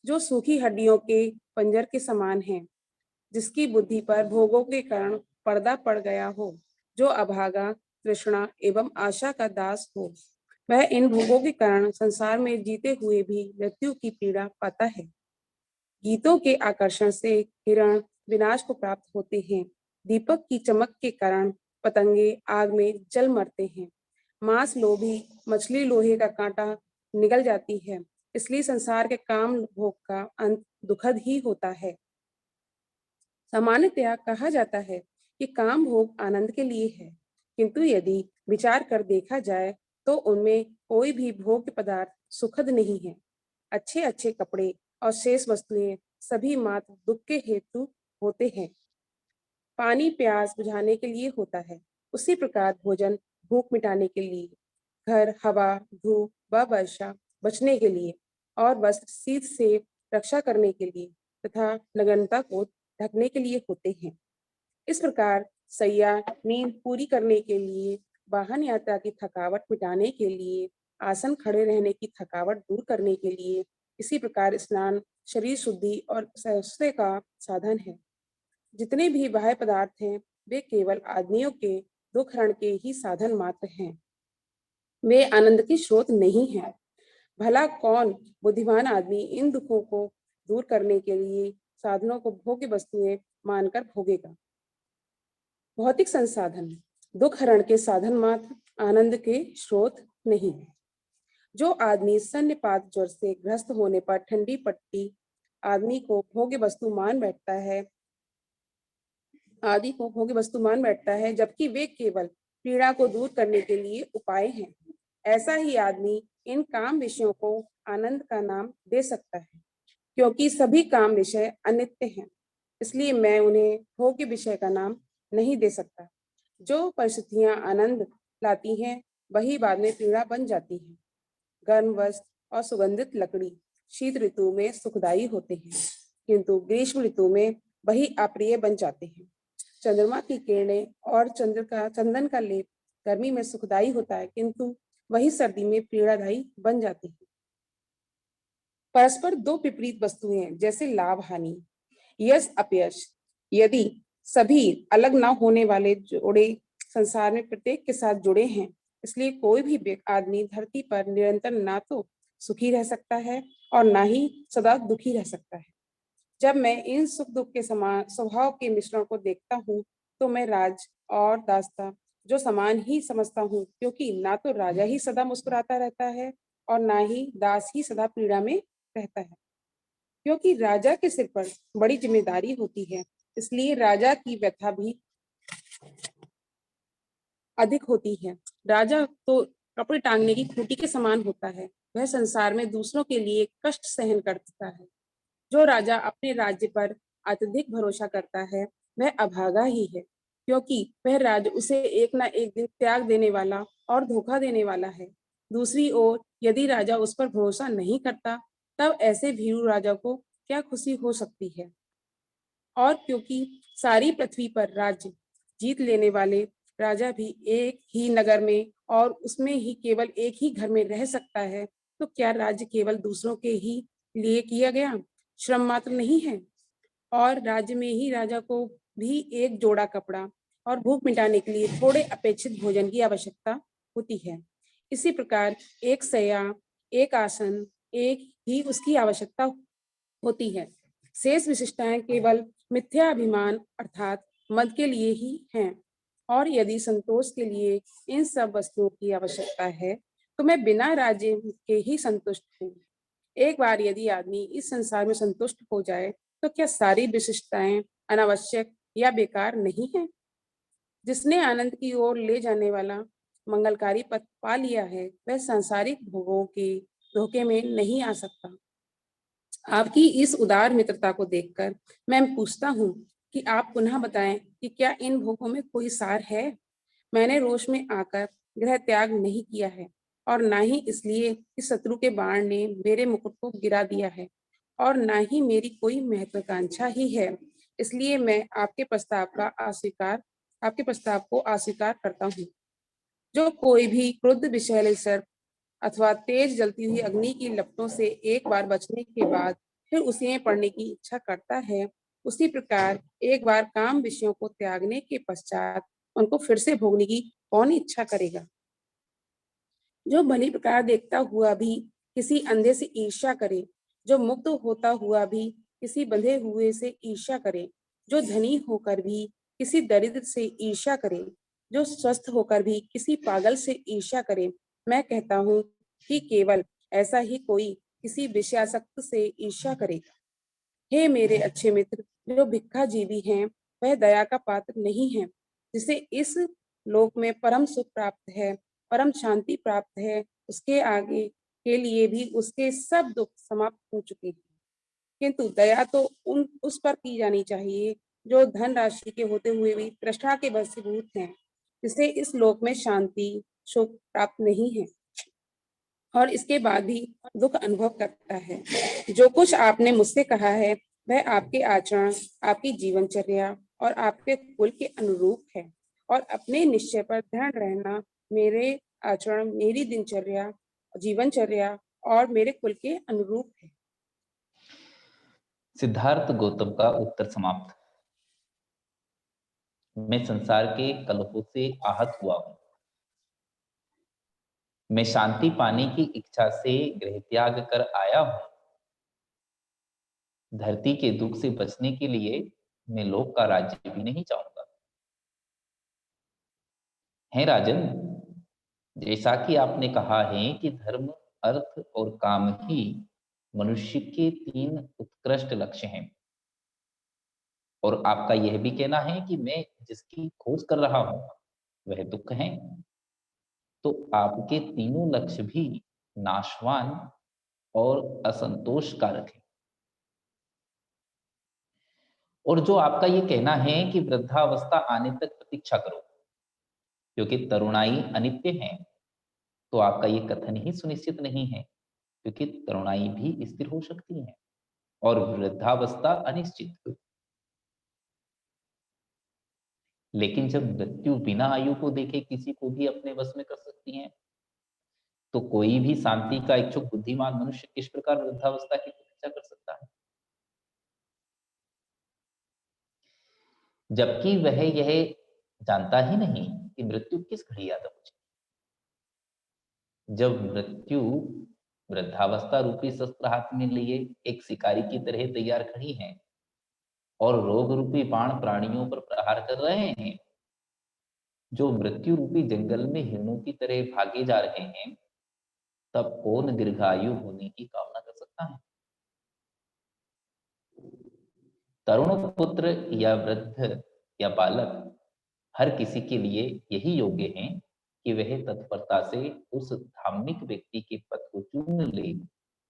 जो सूखी हड्डियों के पंजर के समान हैं, जिसकी बुद्धि पर भोगों के कारण पर्दा पड़ गया हो, जो अभागा, तृष्णा एवं आशा का दास हो। वह इन भोगों के कारण संसार में जीते हुए भी मृत्यु की पीड़ा पाता है। गीतों के आकर्षण से हिरण विनाश को प्राप्त होते हैं। दीपक की चमक के कारण पतंगे आग में जल मरते हैं। मांस लोभी मछली लोहे का कांटा निगल जाती है। इसलिए संसार के काम भोग का अंत दुखद ही होता है। सामान्यतया कहा जाता है कि काम भोग आनंद के लिए है, किंतु यदि विचार कर देखा जाए तो उनमें कोई भी भोग्य पदार्थ सुखद नहीं है। अच्छे अच्छे कपड़े और शेष वस्तुएं सभी मात्र दुख के हेतु होते हैं। पानी प्यास बुझाने के लिए होता है, उसी प्रकार भोजन भूख मिटाने के लिए, घर हवा धूप व वर्षा बचने के लिए और वस्त्र शीत से रक्षा करने के लिए तथा नग्नता को ढकने के लिए होते हैं। इस प्रकार सैया नींद पूरी करने के लिए, वाहन यात्रा की थकावट मिटाने के लिए, आसन खड़े रहने की थकावट दूर करने के लिए, इसी प्रकार स्नान शरीर शुद्धि और स्वास्थ्य का साधन है। जितने भी बाह्य पदार्थ हैं वे केवल आदमियों के दुख हरण के ही साधन मात्र हैं, वे आनंद के स्रोत नहीं हैं। भला कौन बुद्धिमान आदमी इन दुखों को दूर करने के लिए साधनों को भोग्य वस्तुएं मानकर भोगेगा? भौतिक संसाधन दुख हरण के साधन मात्र, आनंद के स्रोत नहीं। जो आदमी सन्निपात ज्वर से ग्रस्त होने पर ठंडी पट्टी आदमी को भोग्य वस्तु मान बैठता है, जबकि वे केवल पीड़ा को दूर करने के लिए उपाय हैं, ऐसा ही आदमी इन काम विषयों को आनंद का नाम दे सकता है, क्योंकि सभी काम विषय अनित्य हैं। इसलिए मैं उन्हें भोग्य विषय का नाम नहीं दे सकता। जो परिस्थितियां आनंद लाती हैं वही बाद में पीड़ा बन जाती हैं। गर्म वस्त्र और सुगंधित लकड़ी शीत ऋतु में सुखदायी होते हैं, किंतु ग्रीष्म ऋतु में वही अप्रिय बन जाते हैं। चंद्रमा की किरणें और चंदन का लेप गर्मी में सुखदायी होता है, किंतु वही सर्दी में पीड़ादायी बन जाती है। परस्पर दो विपरीत वस्तुएं जैसे लाभ हानि, यश अपयश, यदि सभी अलग ना होने वाले जोड़े संसार में प्रत्येक के साथ जुड़े हैं, इसलिए कोई भी आदमी धरती पर निरंतर ना तो सुखी रह सकता है और ना ही सदा दुखी रह सकता है। जब मैं इन सुख दुख के समान स्वभाव के मिश्रण को देखता हूँ तो मैं राज और दास्ता जो समान ही समझता हूँ, क्योंकि ना तो राजा ही सदा मुस्कुराता रहता है और ना ही दास ही सदा पीड़ा में रहता है। क्योंकि राजा के सिर पर बड़ी जिम्मेदारी होती है, इसलिए राजा की व्यथा भी अधिक होती है। राजा तो कपड़े टांगने की खूंटी के समान होता है, वह संसार में दूसरों के लिए कष्ट सहन करता है। जो राजा अपने राज्य पर अत्यधिक भरोसा करता है वह अभागा ही है, क्योंकि वह राज्य उसे एक ना एक दिन त्याग देने वाला और धोखा देने वाला है। दूसरी ओर यदि राजा उस पर भरोसा नहीं करता तब ऐसे भीरू राजा को क्या खुशी हो सकती है। और क्योंकि सारी पृथ्वी पर राज्य जीत लेने वाले राजा भी एक ही नगर में और उसमें ही केवल एक ही घर में रह सकता है, तो क्या राज्य केवल दूसरों के ही लिए किया गया श्रम मात्र नहीं है? और राज्य में ही राजा को भी एक जोड़ा कपड़ा और भूख मिटाने के लिए थोड़े अपेक्षित भोजन की आवश्यकता होती है। इसी प्रकार एक सैया, एक आसन, एक ही उसकी आवश्यकता होती है। शेष विशिष्टताएं केवल मिथ्या अभिमान अर्थात मद के लिए ही हैं। और यदि संतोष के लिए इन सब वस्तुओं की आवश्यकता है तो मैं बिना राज्य के ही संतुष्ट हूँ। एक बार यदि आदमी इस संसार में संतुष्ट हो जाए तो क्या सारी विशिष्टताएं अनावश्यक या बेकार नहीं है? जिसने आनंद की ओर ले जाने वाला मंगलकारी पथ पा लिया है वह सांसारिक भोगों के धोखे में नहीं आ सकता। आपकी इस उदार मित्रता को देखकर मैं पूछता हूँ कि आप पुनः बताएं कि क्या इन भोगों में कोई सार है? मैंने रोष में आकर गृह त्याग नहीं किया है और ना ही इसलिए कि शत्रु के बाण ने मेरे मुकुट को गिरा दिया है और ना ही मेरी कोई महत्वाकांक्षा ही है। इसलिए मैं आपके प्रस्ताव को अस्वीकार करता हूँ। जो कोई भी क्रुद्ध विषैले सर्प अथवा तेज जलती हुई अग्नि की लपटों से एक बार बचने के बाद फिर उसी में पड़ने की इच्छा करता है, उसी प्रकार एक बार काम विषयों को त्यागने के पश्चात उनको फिर से भोगने की कौन इच्छा करेगा? जो भली प्रकार देखता हुआ भी किसी अंधे से ईर्ष्या करे, जो मुक्त होता हुआ भी किसी बंधे हुए से ईर्ष्या करे, जो धनी होकर भी किसी दरिद्र से ईर्ष्या करे, जो स्वस्थ होकर भी किसी पागल से ईर्ष्या करे, मैं कहता हूँ कि केवल ऐसा ही कोई किसी विषयासक्त से ईर्ष्या करेगा। हे मेरे अच्छे मित्र, जो भिक्खाजीवी हैं वह दया का पात्र नहीं है। जिसे इस लोक में परम सुख प्राप्त है, परम शांति प्राप्त है, उसके आगे के लिए भी उसके सब दुख समाप्त हो चुके हैं। किंतु दया तो उस पर की जानी चाहिए जो धन राशि के होते हुए भी तृष्णा के वशीभूत हैं, जिसे इस लोक में शांति सुख प्राप्त नहीं है और इसके बाद भी दुख अनुभव करता है। जो कुछ आपने मुझसे कहा है वह आपके आचरण, आपकी जीवनचर्या और आपके कुल के अनुरूप है और अपने निश्चय पर दृढ़ रहना मेरे आचरण, मेरी दिनचर्या, जीवनचर्या और मेरे कुल के अनुरूप है। सिद्धार्थ गौतम का उत्तर समाप्त। मैं संसार के कलहों से आहत हुआ हूं। मैं शांति पाने की इच्छा से गृह त्याग कर आया हूं। धरती के दुख से बचने के लिए मैं लोक का राज्य भी नहीं चाहूंगा। है राजन, जैसा कि आपने कहा है कि धर्म, अर्थ और काम ही मनुष्य के 3 उत्कृष्ट लक्ष्य हैं और आपका यह भी कहना है कि मैं जिसकी खोज कर रहा हूं वह दुख है, तो आपके तीनों लक्ष्य भी नाशवान और असंतोष कारक है। और जो आपका ये कहना है कि वृद्धावस्था आने तक प्रतीक्षा करो क्योंकि तरुणाई अनित्य है, तो आपका ये कथन ही सुनिश्चित नहीं है क्योंकि तरुणाई भी स्थिर हो सकती है और वृद्धावस्था अनिश्चित। लेकिन जब मृत्यु बिना आयु को देखे किसी को भी अपने वश में कर सकती है, तो कोई भी शांति का इच्छुक बुद्धिमान मनुष्य किस प्रकार वृद्धावस्था की प्रतीक्षा कर सकता है? जबकि वह यह जानता ही नहीं कि मृत्यु किस घड़ी आ पहुंचे। जब मृत्यु वृद्धावस्था रूपी शस्त्र हाथ में लिए एक शिकारी की तरह तैयार खड़ी है और रोग रूपी बाण प्राणियों पर प्रहार कर रहे हैं, जो मृत्यु रूपी जंगल में हिरणों की तरह भागे जा रहे हैं, तब कौन दीर्घायु होने की कामना कर सकता है? तरुण पुत्र या वृद्ध या बालक, हर किसी के लिए यही योग्य है कि वह तत्परता से उस धार्मिक व्यक्ति के पद को चुन ले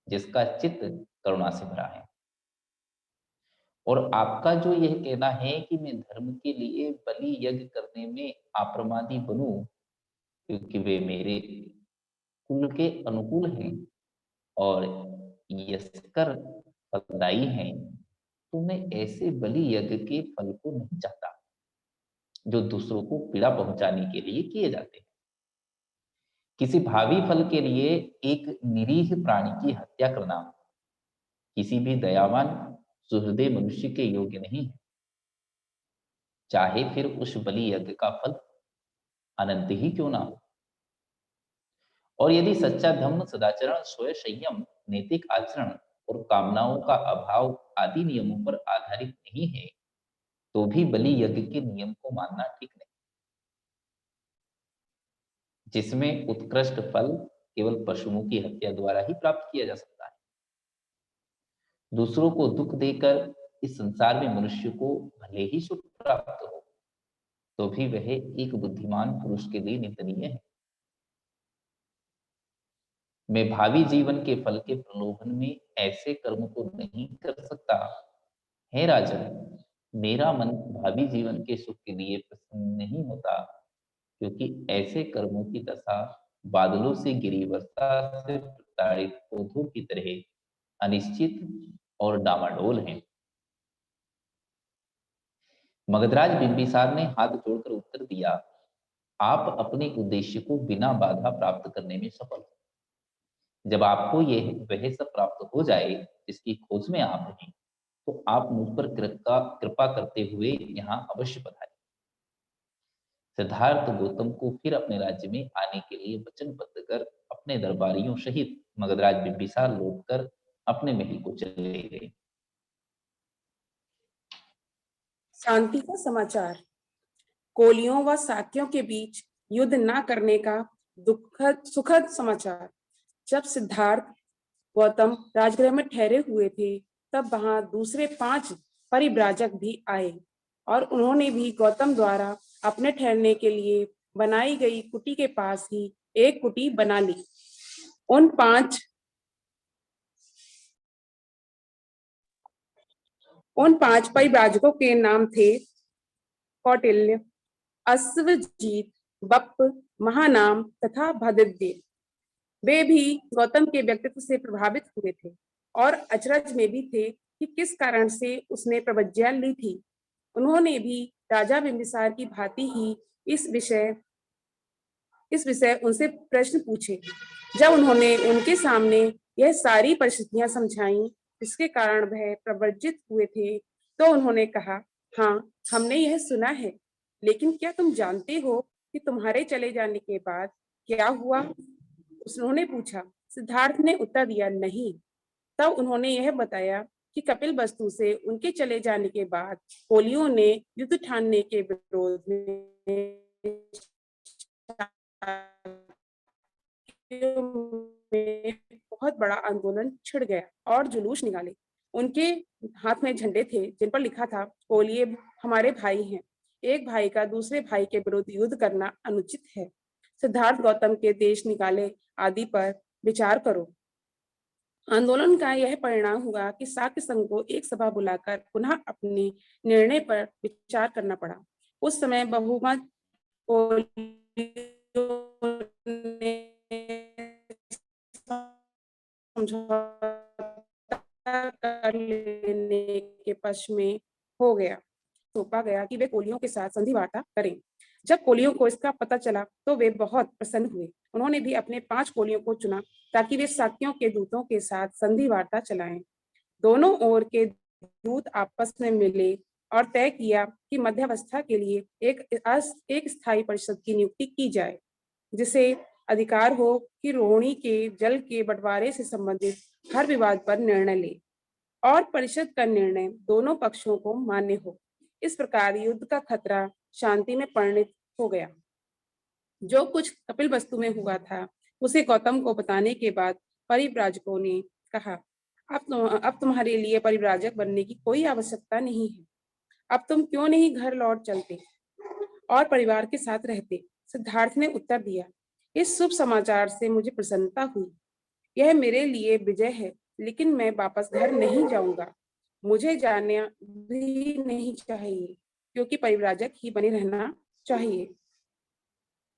जिसका चित्त करुणा से भरा है। और आपका जो यह कहना है कि मैं धर्म के लिए बलि यज्ञ करने में अप्रमादी बनूं क्योंकि वे मेरे कुल के अनुकूल हैं और यशकर फलदायी हैं, तो मैं ऐसे बलि यज्ञ के फल को नहीं चाहता जो दूसरों को पीड़ा पहुंचाने के लिए किए जाते हैं। किसी भावी फल के लिए एक निरीह प्राणी की हत्या करना किसी भी दयावान सुहृदय मनुष्य के योग्य नहीं है, चाहे फिर उस बलि यज्ञ का फल अनंत ही क्यों ना हो। और यदि सच्चा धर्म, सदाचरण, स्वयं संयम, नैतिक आचरण और कामनाओं का अभाव आदि नियमों पर आधारित नहीं है, तो भी बलि यज्ञ के नियम को मानना ठीक नहीं, जिसमें उत्कृष्ट फल केवल पशुओं की हत्या द्वारा ही प्राप्त किया जा सकता है। दूसरों को दुख देकर इस संसार में मनुष्य को भले ही सुख प्राप्त हो, तो भी वह एक बुद्धिमान पुरुष के लिए निंदनीय है। मैं भावी जीवन के फल के प्रलोभन में ऐसे कर्म को नहीं कर सकता। हे राजन, मेरा मन भावी जीवन के सुख के लिए प्रसन्न नहीं होता, क्योंकि ऐसे कर्मों की दशा बादलों से गिरी वर्षा से प्रताड़ित पौधों की तरह अनिश्चित और डामाडोल है। मगधराज बिंबिसार ने हाथ जोड़कर उत्तर दिया, आप अपने उद्देश्य को बिना बाधा प्राप्त करने में सफल हो। जब आपको वह सब प्राप्त हो जाए जिसकी खोज में आप हैं, तो आप मुझ पर कृपा करते हुए यहाँ अवश्य पधारें। सिद्धार्थ गौतम को फिर अपने राज्य में आने के लिए वचनबद्ध कर अपने दरबारियों सहित मगधराज बिंबिसार लौटकर अपने महल को चले गए। शांति का समाचार। कोलियों व साक्यों के बीच युद्ध न करने का दुखद सुखद समाचार। जब सिद्धार्थ गौतम राजगृह में ठहरे हुए थे, तब वहां दूसरे 5 परिव्राजक भी आए और उन्होंने भी गौतम द्वारा अपने ठहरने के लिए बनाई गई कुटी के पास ही एक कुटी बना ली। उन 5 परिव्राजकों के नाम थे कौटिल्य, अश्वजीत, बप्प, महानाम तथा भद्रदेव। वे भी गौतम के व्यक्तित्व से प्रभावित हुए थे और अचरज में भी थे कि किस कारण से उसने प्रवज्ञा ली थी। उन्होंने भी राजा बिंबिसार की भांति ही इस विषय उनसे प्रश्न पूछे। जब उन्होंने उनके सामने यह सारी परिस्थितियां समझाई जिसके कारण वह प्रवर्जित हुए थे, तो उन्होंने कहा, हाँ, हमने यह सुना है, लेकिन क्या तुम जानते हो कि तुम्हारे चले जाने के बाद क्या हुआ? उन्होंने पूछा। सिद्धार्थ ने उत्तर दिया, नहीं। तब उन्होंने यह बताया कि कपिलवस्तु से उनके चले जाने के बाद कोलियों ने युद्ध ठानने के विरोध में बहुत बड़ा आंदोलन छिड़ गया और जुलूस निकाले। उनके हाथ में झंडे थे जिन पर लिखा था, कोलिये हमारे भाई हैं, एक भाई का दूसरे भाई के विरुद्ध युद्ध करना अनुचित है। सिद्धार्थ गौतम के देश निकाले आदि पर विचार करो। आंदोलन का यह परिणाम हुआ कि शाक्य संघ को एक सभा बुलाकर पुनः अपने निर्णय पर विचार करना पड़ा। उस समय बहुमत कर लेने के पक्ष में हो गया। सौंपा गया कि वे कोलियों के साथ संधि वार्ता करें। जब कोलियों को इसका पता चला तो वे बहुत प्रसन्न हुए। उन्होंने भी अपने 5 कोलियों को चुना ताकि वे शाक्यों के दूतों के साथ संधि वार्ता चलाएं। दोनों ओर के दूत आपस में मिले और तय किया कि मध्यवस्था के लिए एक स्थायी परिषद की नियुक्ति की जाए, जिसे अधिकार हो कि रोहिणी के जल के बंटवारे से संबंधित हर विवाद पर निर्णय ले और परिषद का निर्णय दोनों पक्षों को मान्य हो। इस प्रकार युद्ध का खतरा शांति में परिणत हो गया। जो कुछ कपिलवस्तु में हुआ था उसे गौतम को बताने के बाद परिव्राजकों ने कहा, अब तुम्हारे लिए परिव्राजक बनने की कोई आवश्यकता नहीं है। अब तुम क्यों नहीं घर लौट चलते और परिवार के साथ रहते? सिद्धार्थ ने उत्तर दिया, इस शुभ समाचार से मुझे प्रसन्नता हुई। यह मेरे लिए विजय है, लेकिन मैं वापस घर नहीं जाऊंगा। मुझे जाना भी नहीं चाहिए, क्योंकि परिव्राजक ही बने रहना चाहिए।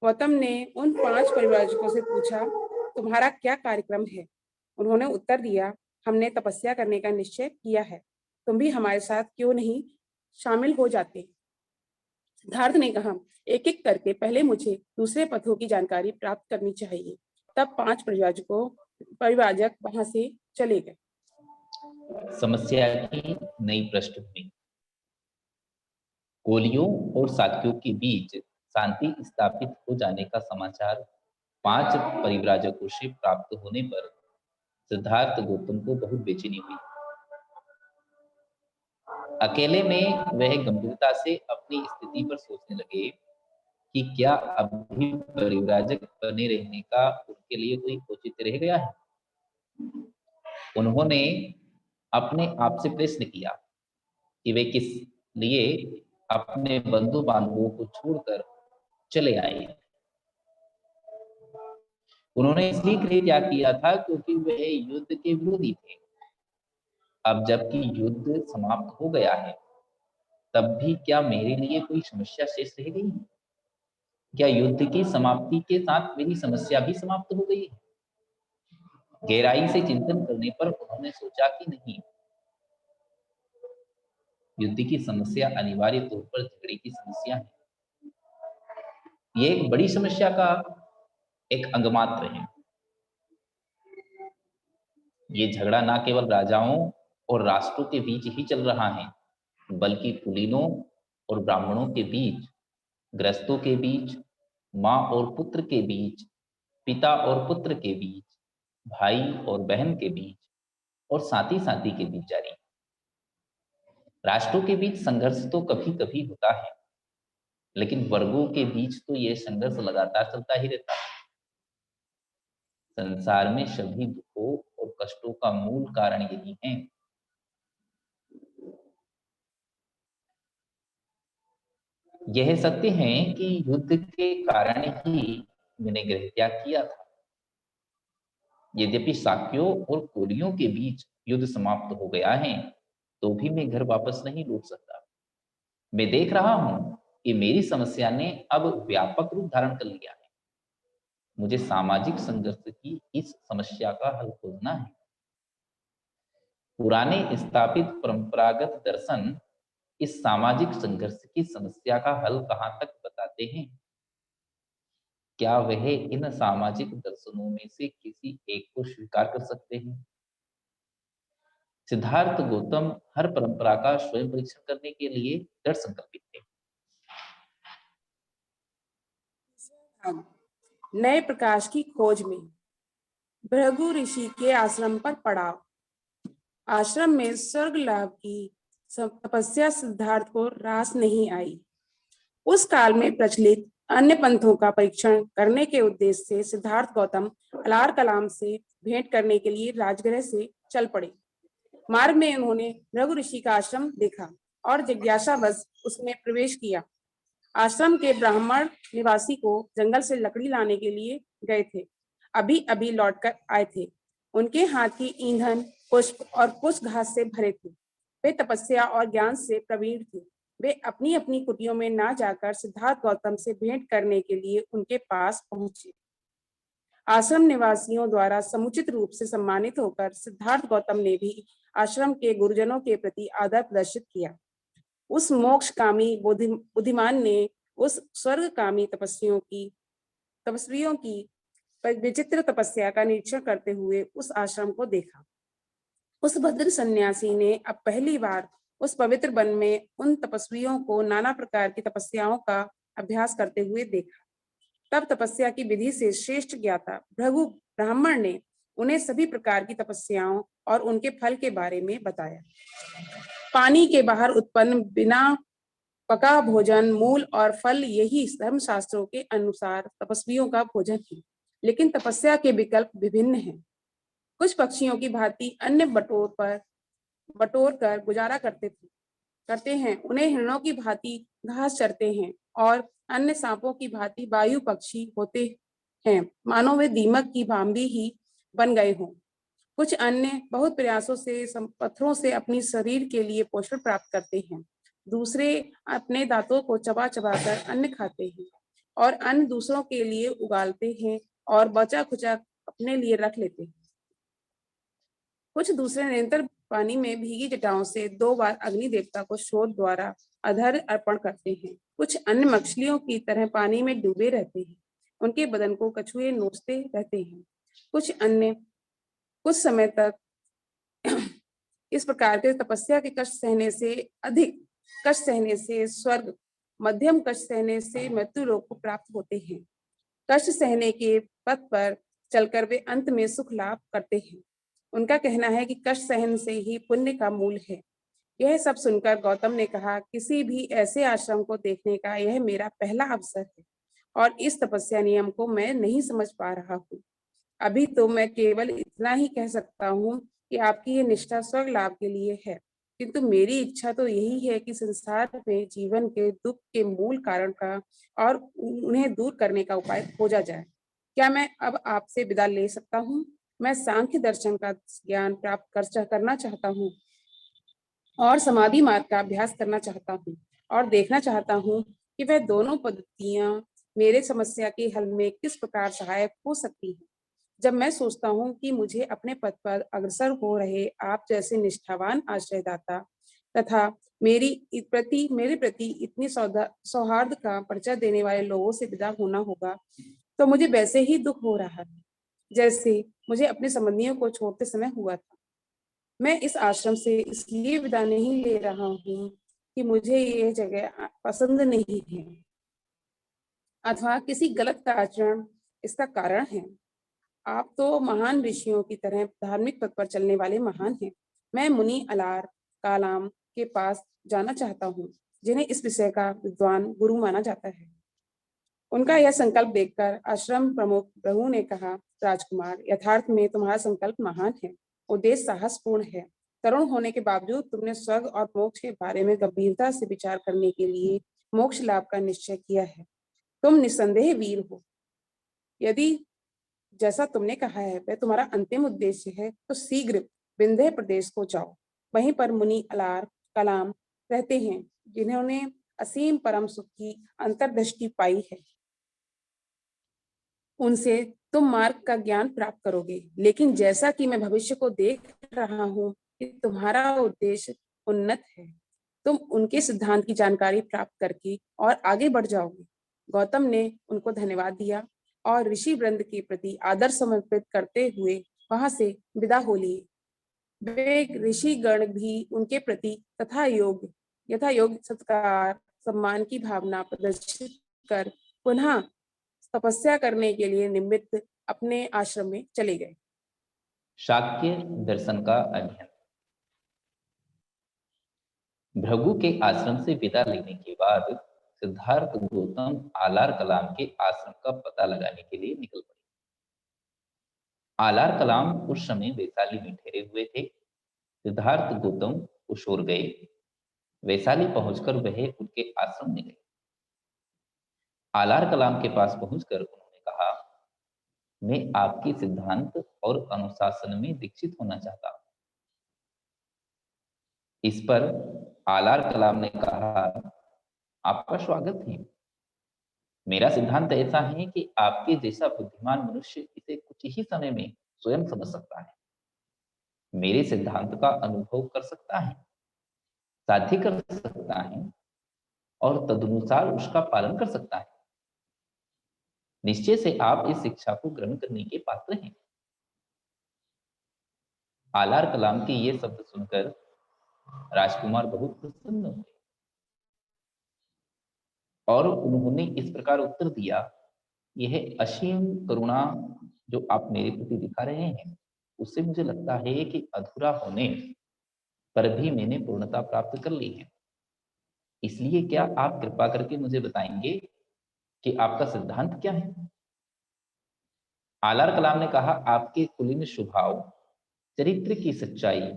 गौतम ने उन 5 परिव्राजकों से पूछा, तुम्हारा क्या कार्यक्रम है? उन्होंने उत्तर दिया, हमने तपस्या करने का निश्चय किया है, तुम भी हमारे साथ क्यों नहीं शामिल हो जाते? सिद्धार्थ ने कहा, एक एक करके पहले मुझे दूसरे पथों की जानकारी प्राप्त करनी चाहिए। तब 5 परिव्राजक वहां से चले गए। समस्या की नई पृष्ठभूमि। कोलियों और शाक्यों के बीच शांति स्थापित हो जाने का समाचार 5 परिव्राजकों से प्राप्त होने पर सिद्धार्थ गौतम को बहुत बेचैनी हुई। अकेले में वह गंभीरता से अपनी स्थिति पर सोचने लगे कि क्या अभी परिव्राजक बने रहने का उनके लिए कोई औचित्य रह गया है। उन्होंने अपने आप से प्रश्न किया कि वे किस लिए अपने बंधु बांधवों को छोड़कर चले आए। उन्होंने इसलिए त्याग किया था क्योंकि वह युद्ध के विरोधी थे। अब जबकि युद्ध समाप्त हो गया है, तब भी क्या मेरे लिए कोई समस्या शेष रह गई है? क्या युद्ध की समाप्ति के साथ मेरी समस्या भी समाप्त हो गई है? गहराई से चिंतन करने पर उन्होंने सोचा कि नहीं, युद्ध की समस्या अनिवार्य तौर पर झगड़े की समस्या है। ये एक बड़ी समस्या का एक अंग मात्र है। ये झगड़ा न केवल राजाओं और राष्ट्रों के बीच ही चल रहा है, बल्कि कुलीनों और ब्राह्मणों के बीच, गृहस्थों के बीच, माँ और पुत्र के बीच, पिता और पुत्र के बीच, भाई और बहन के बीच, और साथी साथी के बीच जारी। राष्ट्रों के बीच संघर्ष तो कभी कभी होता है, लेकिन वर्गों के बीच तो यह संघर्ष लगातार चलता ही रहता है। संसार में सभी दुखों और कष्टों का मूल कारण यही है। यह सत्य है कि युद्ध के कारण ही मैंने गृह त्याग किया था। यद्यपि शाक्यों और कोलियों के बीच युद्ध समाप्त हो गया है, तो भी मैं घर वापस नहीं लौट सकता। मैं देख रहा हूं कि मेरी समस्या ने अब व्यापक रूप धारण कर लिया है। मुझे सामाजिक संघर्ष की इस समस्या का हल खोजना है। पुराने स्थापित परंपरागत दर्शन इस सामाजिक संघर्ष की समस्या का हल कहां तक बताते हैं? क्या वह इन सामाजिक दर्शनों में से किसी एक को स्वीकार कर सकते हैं? सिद्धार्थ गौतम हर परंपरा का स्वयं परीक्षण करने के लिए दृढ़ संकल्पित थे। नए प्रकाश की खोज में भृगु ऋषि के आश्रम पर पड़ाव। आश्रम में स्वर्ग लाभ की तपस्या सिद्धार्थ को रास नहीं आई। उस काल में प्रचलित अन्य पंथों का परीक्षण करने के उद्देश्य से सिद्धार्थ गौतम अलार कलाम से भेंट करने के लिए राजगृह से चल पड़े। मार्ग में उन्होंने भृगु ऋषि का आश्रम देखा और जिज्ञासावश उसमें प्रवेश किया। आश्रम के ब्राह्मण निवासी को जंगल से लकड़ी लाने के लिए गए थे। अभी अभी लौटकर आए थे। उनके हाथ की ईंधन, पुष्प और कुछ घास से भरे थे। वे तपस्या और ज्ञान से प्रवीण थे। वे अपनी अपनी कुटियों में ना जाकर सिद्धार्थ गौतम से भेंट करने के लिए उनके पास पहुंचे। आश्रम निवासियों द्वारा समुचित रूप से सम्मानित होकर सिद्धार्थ गौतम ने भी आश्रम के गुरुजनों के प्रति आदर प्रदर्शित किया। उस मोक्षकामी बुद्धिमान ने उस स्वर्गकामी तपस्वियों की विचित्र तपस्या का निरीक्षण करते हुए उस आश्रम को देखा। उस भद्र सन्यासी ने अब पहली बार उस पवित्र वन में उन तपस्वियों को नाना प्रकार की तपस्याओं का अभ्यास करते हुए देखा। तब तपस्या की विधि से श्रेष्ठ ज्ञाता भृगु ब्राह्मण ने उन्हें सभी प्रकार की तपस्याओं और उनके फल के बारे में बताया। पानी के बाहर उत्पन्न बिना पका भोजन, मूल और फल यही धर्मशास्त्रों के अनुसार तपस्वियों का भोजन है। लेकिन तपस्या के विकल्प विभिन्न हैं। कुछ पक्षियों की भांति अन्य बटोर कर गुजारा करते हैं। उन्हें हिरणों की भांति घास चरते हैं और अन्य सांपों की भांति वायु पक्षी होते हैं, मानो वे दीमक की भांति ही बन गए हों। कुछ अन्य बहुत प्रयासों से पत्थरों से अपनी शरीर के लिए पोषण प्राप्त करते हैं। दूसरे अपने दांतों को चबा चबा कर अन्न खाते हैं और अन्न दूसरों के लिए उगालते हैं और बचा खुचा अपने लिए रख लेते हैं। कुछ दूसरे निरंतर पानी में भीगी जटाओं से 2 बार अग्नि देवता को शोध द्वारा अधर अर्पण करते हैं। कुछ अन्य मछलियों की तरह पानी में डूबे रहते हैं। उनके बदन को कछुए नोचते रहते हैं। कुछ अन्य कुछ समय तक इस प्रकार के तपस्या के कष्ट सहने से अधिक कष्ट सहने से स्वर्ग, मध्यम कष्ट सहने से मृत्यु लोक को प्राप्त होते हैं। कष्ट सहने के पथ पर चलकर वे अंत में सुख लाभ करते हैं। उनका कहना है कि कष्ट सहन से ही पुण्य का मूल है। यह सब सुनकर गौतम ने कहा, किसी भी ऐसे आश्रम को देखने का यह मेरा पहला अवसर है और इस तपस्या नियम को मैं नहीं समझ पा रहा हूँ। अभी तो मैं केवल इतना ही कह सकता हूँ कि आपकी ये निष्ठा स्वर्ग लाभ के लिए है, किंतु मेरी इच्छा तो यही है कि संसार में जीवन के दुख के मूल कारण का और उन्हें दूर करने का उपाय खोजा जाए। क्या मैं अब आपसे विदा ले सकता हूँ? मैं सांख्य दर्शन का ज्ञान प्राप्त करना चाहता हूँ और समाधि मार्ग का अभ्यास करना चाहता हूँ और देखना चाहता हूँ कि वह दोनों पद्धतियां मेरे समस्या के हल में किस प्रकार सहायक हो सकती हैं। जब मैं सोचता हूँ कि मुझे अपने पद पर अग्रसर हो रहे आप जैसे निष्ठावान आश्रयदाता तथा मेरे प्रति इतनी सौहार्द का परिचय देने वाले लोगों से विदा होना होगा, तो मुझे वैसे ही दुख हो रहा है जैसे मुझे अपने संबंधियों को छोड़ते समय हुआ था। मैं इस आश्रम से इसलिए विदा नहीं ले रहा हूँ कि मुझे ये जगह पसंद नहीं है अथवा किसी गलत का आचरण इसका कारण है। आप तो महान ऋषियों की तरह धार्मिक पथ पर चलने वाले महान हैं। मैं मुनि अलार कालाम के पास जाना चाहता हूँ, जिन्हें इस विषय का विद्वान गुरु माना जाता है। उनका यह संकल्प देखकर आश्रम प्रमुख प्रभु ने कहा, राजकुमार, यथार्थ में तुम्हारा संकल्प महान है, उद्देश्य साहसपूर्ण है। तरुण होने के बावजूद तुमने स्वर्ग और मोक्ष के बारे में गंभीरता से विचार करने के लिए मोक्ष लाभ का निश्चय किया है। तुम निस्संदेह वीर हो। यदि जैसा तुमने कहा है वह तुम्हारा अंतिम उद्देश्य है, तो शीघ्र विंध्य प्रदेश को जाओ। वहीं पर मुनि अलार कलाम रहते हैं, जिन्होंने असीम परम सुख की अंतर्दृष्टि पाई है। उनसे तुम मार्ग का ज्ञान प्राप्त करोगे। लेकिन जैसा कि मैं भविष्य को देख रहा हूँ कि तुम्हारा उद्देश्य उन्नत है, तुम उनके सिद्धांत की जानकारी प्राप्त करके और आगे बढ़ जाओगे। गौतम ने उनको धन्यवाद दिया और ऋषि वृंद के प्रति आदर समर्पित करते हुए वहां से विदा हो लिए। वे ऋषि गण भी उनके प्रति यथा योग्य सत्कार सम्मान की भावना प्रदर्शित कर पुनः तपस्या करने के लिए निमित्त अपने आश्रम में चले गए। शाक्य दर्शन का अध्ययन। भृगु के आश्रम से विदा लेने के बाद सिद्धार्थ गौतम आलार कलाम के आश्रम का पता लगाने के लिए निकल पड़े। आलार कलाम उस समय वैशाली में ठहरे हुए थे। सिद्धार्थ गौतम उस ओर गए। वैशाली पहुंचकर वह उनके आश्रम में गए। आलार कलाम के पास पहुंचकर उन्होंने कहा, मैं आपके सिद्धांत और अनुशासन में दीक्षित होना चाहता हूं। इस पर आलार कलाम ने कहा, आपका स्वागत है। मेरा सिद्धांत ऐसा है कि आपके जैसा बुद्धिमान मनुष्य इसे कुछ ही समय में स्वयं समझ सकता है, मेरे सिद्धांत का अनुभव कर सकता है, साध्य कर सकता है और तदनुसार उसका पालन कर सकता है। निश्चय से आप इस शिक्षा को ग्रहण करने के पात्र हैं। आलार कलाम के ये शब्द सुनकर राजकुमार बहुत प्रसन्न हुए और उन्होंने इस प्रकार उत्तर दिया, यह असीम करुणा जो आप मेरे प्रति दिखा रहे हैं, उससे मुझे लगता है कि अधूरा होने पर भी मैंने पूर्णता प्राप्त कर ली है। इसलिए क्या आप कृपा करके मुझे बताएंगे कि आपका सिद्धांत क्या है? आलार कलाम ने कहा, आपके कुलीन स्वभाव, चरित्र की सच्चाई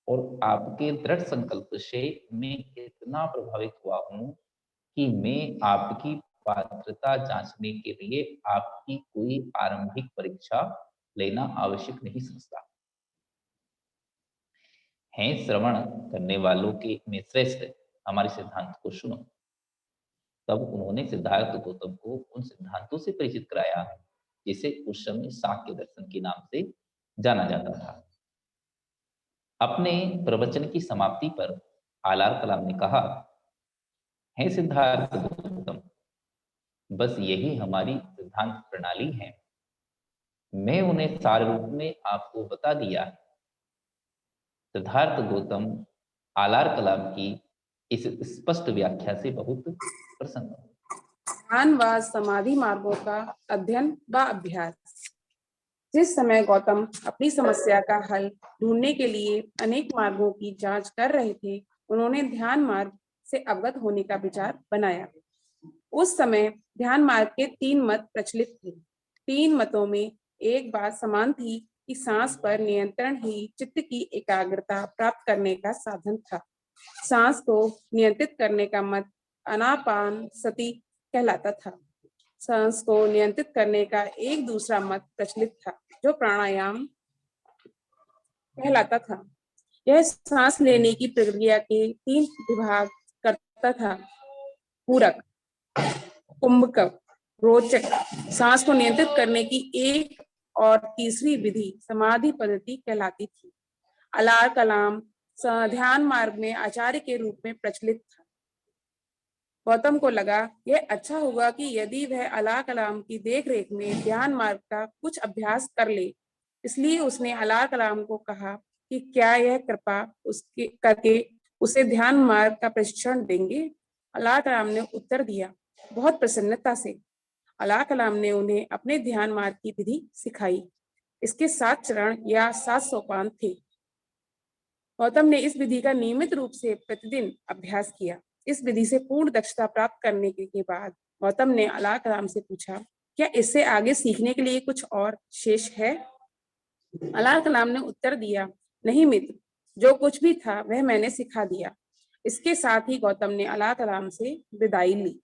और आपके दृढ़ संकल्प से मैं इतना प्रभावित हुआ हूं कि मैं आपकी पात्रता जांचने के लिए आपकी कोई आरंभिक परीक्षा लेना आवश्यक नहीं समझता। हैं श्रवण करने वालों के में श्रेष्ठ, हमारे सिद्धांत को सुनो। तब उन्होंने सिद्धार्थ गौतम को उन सिद्धांतों से परिचित कराया जिसे उस समय शाक्य दर्शन के नाम से जाना जाता था। अपने प्रवचन की समाप्ति पर आलार कलाम ने कहा, हे सिद्धार्थ गौतम, बस यही हमारी सिद्धांत प्रणाली है। मैं उन्हें सार रूप में आपको बता दिया है। सिद्धार्थ गौतम आलार कलाम की इस स्पष्ट व्याख्या से बहुत प्रसन्न हुए। ध्यान व समाधि मार्गों का अध्ययन व अभ्यास। जिस समय गौतम अपनी समस्या का हल ढूंढने के लिए अनेक मार्गों की जांच कर रहे थे, उन्होंने ध्यान मार्ग से अवगत होने का विचार बनाया। उस समय ध्यान मार्ग के 3 मत प्रचलित थे। 3 मतों में एक बात समान थी कि सांस पर नियंत्रण ही चित्त की एकाग्रता प्राप्त करने का साधन था। सांस को नियंत्रित करने का मत आनापानसति कहलाता था। सांस को नियंत्रित करने का एक दूसरा मत प्रचलित था, जो प्राणायाम कहलाता था। यह सांस लेने की प्रक्रिया के 3 विभाग करता था: पूरक, कुंभक, रोचक। सांस को नियंत्रित करने की एक और तीसरी विधि समाधि पद्धति कहलाती थी। अलार कलाम ध्यान मार्ग में आचार्य के रूप में प्रचलित था। गौतम को लगा यह अच्छा होगा कि यदि वह अलार कलाम की देखरेख में ध्यान मार्ग का कुछ अभ्यास कर ले। इसलिए उसने अलार कलाम को कहा कि क्या यह कृपा उसके करके उसे ध्यान मार्ग का प्रशिक्षण देंगे। अलार कलाम ने उत्तर दिया, बहुत प्रसन्नता से। अलार कलाम ने उन्हें अपने ध्यान मार्ग की विधि सिखाई। इसके 7 चरण या 7 सोपान थे। गौतम ने इस विधि का नियमित रूप से प्रतिदिन अभ्यास किया। इस विधि से पूर्ण दक्षता प्राप्त करने के बाद गौतम ने अलार कलाम से पूछा, क्या इससे आगे सीखने के लिए कुछ और शेष है? अलार कलाम ने उत्तर दिया, नहीं मित्र, जो कुछ भी था वह मैंने सिखा दिया। इसके साथ ही गौतम ने अलार कलाम से विदाई ली।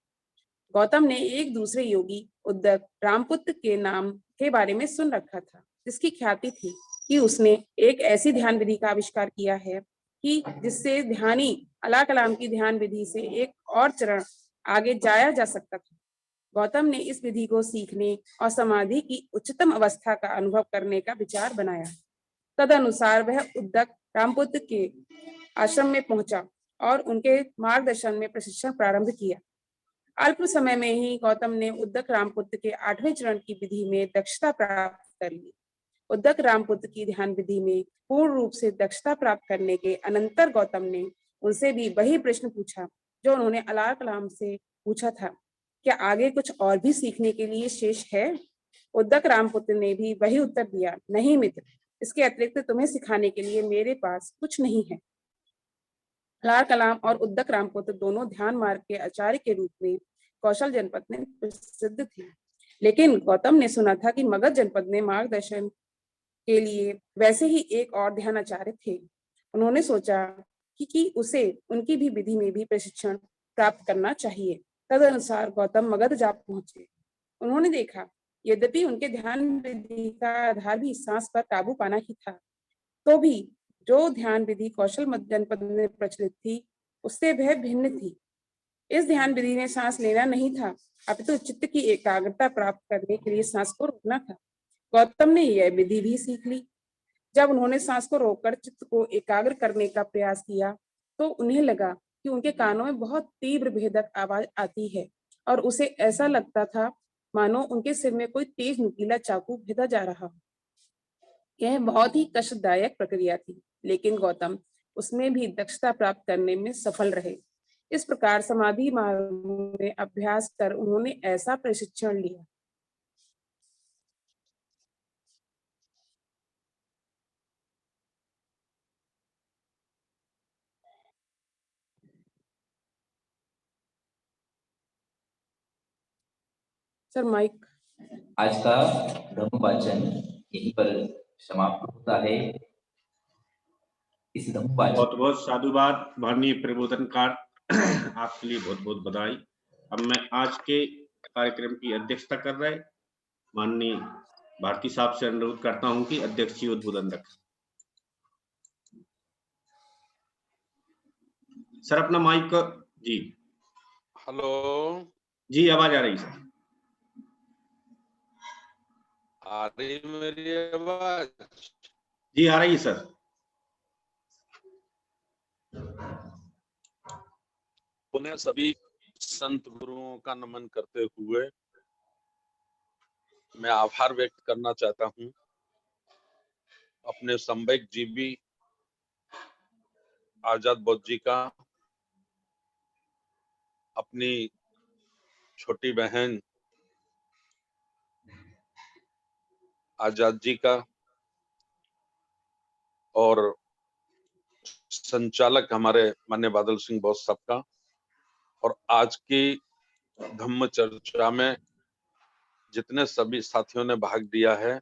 गौतम ने एक दूसरे योगी उद्दक रामपुत्र के नाम के बारे में सुन रखा था, जिसकी ख्याति थी कि उसने एक ऐसी ध्यान विधि का आविष्कार किया है कि जिससे ध्यानी अलार कलाम की ध्यान विधि से एक और चरण आगे जाया जा सकता था। गौतम ने इस विधि को सीखने और समाधि की उच्चतम अवस्था का अनुभव करने का विचार बनाया। तदनुसार वह उद्दक रामपुत्र के आश्रम में पहुंचा और उनके मार्गदर्शन में प्रशिक्षण प्रारंभ किया। अल्प समय में ही गौतम ने उद्दक रामपुत्र के 8वें चरण की विधि में दक्षता प्राप्त कर ली। उद्दक रामपुत्र की ध्यान विधि में पूर्ण रूप से दक्षता प्राप्त करने के अनंतर गौतम ने उनसे भी वही प्रश्न पूछा जो उन्होंने अलार कलाम से पूछा था, क्या आगे कुछ और भी सीखने के लिए शेष है? उद्दक रामपुत्र ने भी वही उत्तर दिया, नहीं मित्र, इसके अतिरिक्त तुम्हें सिखाने के लिए मेरे पास कुछ नहीं है। अलार कलाम और उद्दक रामपुत्र दोनों ध्यान मार्ग के आचार्य के रूप में कौशल जनपद में प्रसिद्ध थे, लेकिन गौतम ने सुना था कि मगध जनपद में मार्गदर्शन के लिए वैसे ही एक और ध्यान आचार्य थे। उन्होंने सोचा कि उसे उनकी भी विधि में भी प्रशिक्षण प्राप्त करना चाहिए। तदनुसार गौतम मगध जा पहुंचे। उन्होंने देखा, यद्यपि उनके ध्यान विधि का आधार भी सांस पर काबू पाना ही था, तो भी जो ध्यान विधि कौशल जनपद में प्रचलित थी, उससे वह भिन्न थी। इस ध्यान विधि में सांस लेना नहीं था, अपितु चित्त की एकाग्रता प्राप्त करने के लिए सांस को रोकना था। गौतम ने यह विधि भी सीख ली। जब उन्होंने सांस को रोककर चित्त को एकाग्र करने का प्रयास किया, तो उन्हें लगा कि उनके कानों में बहुत तीव्र भेदक आवाज आती है और उसे ऐसा लगता था मानो उनके सिर में कोई तेज नुकीला चाकू भेदा जा रहा हो। यह बहुत ही कष्टदायक प्रक्रिया थी, लेकिन गौतम उसमें भी दक्षता प्राप्त करने में सफल रहे। इस प्रकार समाधि मार्ग में अभ्यास कर उन्होंने ऐसा प्रशिक्षण लिया। Sir mic. आज का धम्म वाचन यहीं पर समाप्त होता है। इस धम्म वाचन बहुत बहुत साधुवाद माननीय प्रबोधनकार, आपके लिए बहुत बहुत बधाई। अब मैं आज के कार्यक्रम की अध्यक्षता कर रहे माननीय भारती साहब से अनुरोध करता हूं कि अध्यक्ष जी उद्बोधन रखें। सर अपना माइक जी। हेलो जी, आवाज आ रही सर। आ रही मेरी आवाज? जी आ रही है सर। पुनः सभी संत गुरुओं का नमन करते हुए मैं आभार व्यक्त करना चाहता हूं अपने संवेक जीवी आजाद बौद्ध जी का, अपनी छोटी बहन आजाद जी का और संचालक हमारे माननीय बादल सिंह बोस साहब का, और आज की धम्म चर्चा में जितने सभी साथियों ने भाग लिया है,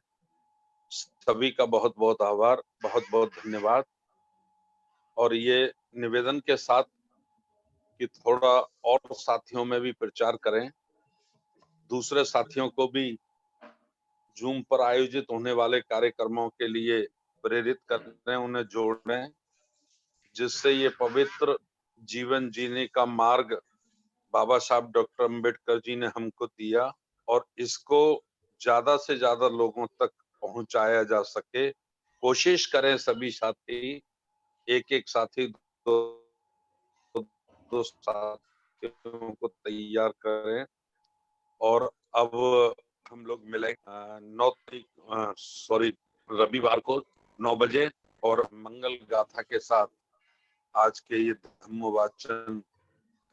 सभी का बहुत बहुत आभार, बहुत बहुत धन्यवाद। और ये निवेदन के साथ कि थोड़ा और साथियों में भी प्रचार करें, दूसरे साथियों को भी जूम पर आयोजित होने वाले कार्यक्रमों के लिए प्रेरित करें, उन्हें जोड़ें, जिससे ये पवित्र जीवन जीने का मार्ग बाबा साहब डॉक्टर अंबेडकर जी ने हमको दिया और इसको ज्यादा से ज्यादा लोगों तक पहुंचाया जा सके। कोशिश करें सभी साथी, एक एक साथी दो साथियों को तैयार करें। और अब हम लोग मिले 9 तारीख रविवार को 9 बजे और मंगल गाथा के साथ आज के ये धम्म वाचन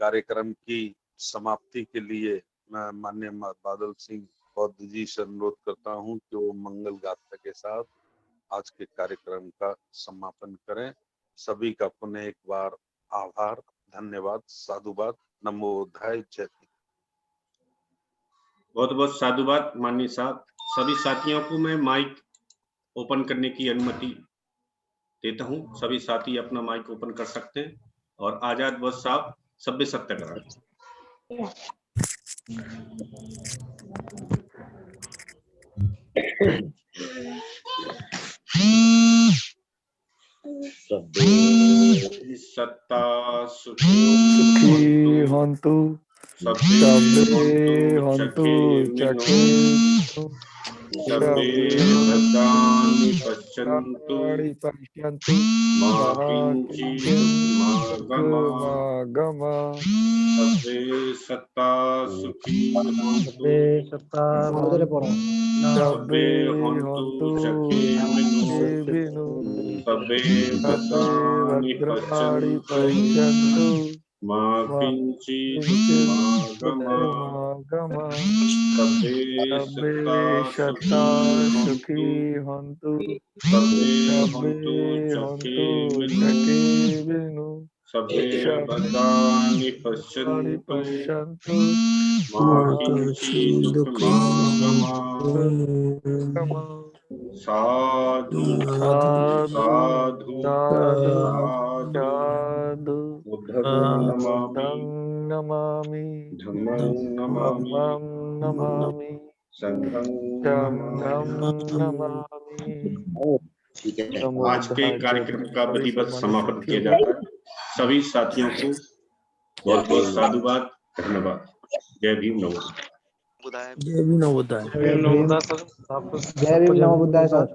कार्यक्रम की समाप्ति के लिए मैं माननीय बादल सिंह बौद्ध जी से अनुरोध करता हूं कि वो मंगल गाथा के साथ आज के कार्यक्रम का समापन करें। सभी का पुनः एक बार आभार, धन्यवाद, साधुवाद, नमो बुद्धाय, जय हिंद। बहुत बहुत साधुवाद माननीय साहब। सभी साथियों को मैं माइक ओपन करने की अनुमति देता हूं। सभी साथी अपना माइक ओपन कर सकते हैं और आजाद बोस साहब सभ्य सत्याग्रह। सभ्य सत्ता सुखी हन्तु सभ्य सभ्ये हन्तु हन्तु चखे चकेतु सभ्ये भद्राणि पश्यन्तु पश्यन्तु मा मा किञ्चित् गम सभ्ये सत्ता सुखी हन्तु सभ्ये हन्तु चकेबिनु सभ्ये भद्राणि भद्राणि पश्यन्तु पश्यन्तु मा किञ्चित् गम सभ्ये सत्ता सुखी हन्तु सभ्ये हन्तु चकेबिनु सभ्ये भद्राणि पश्यन्तु मा किञ्चित् साधु साधु साधु बुद्धं नमामि धम्मं नमामि संघं नमामि। आज के कार्यक्रम का विधिवत समापन किया जाता है। सभी साथियों को बहुत बहुत साधुवाद, धन्यवाद। जय भीम, नमो बुद्धाय। जय भीम नमो बुद्धाय। जय भीम नमो बुद्धाय सर।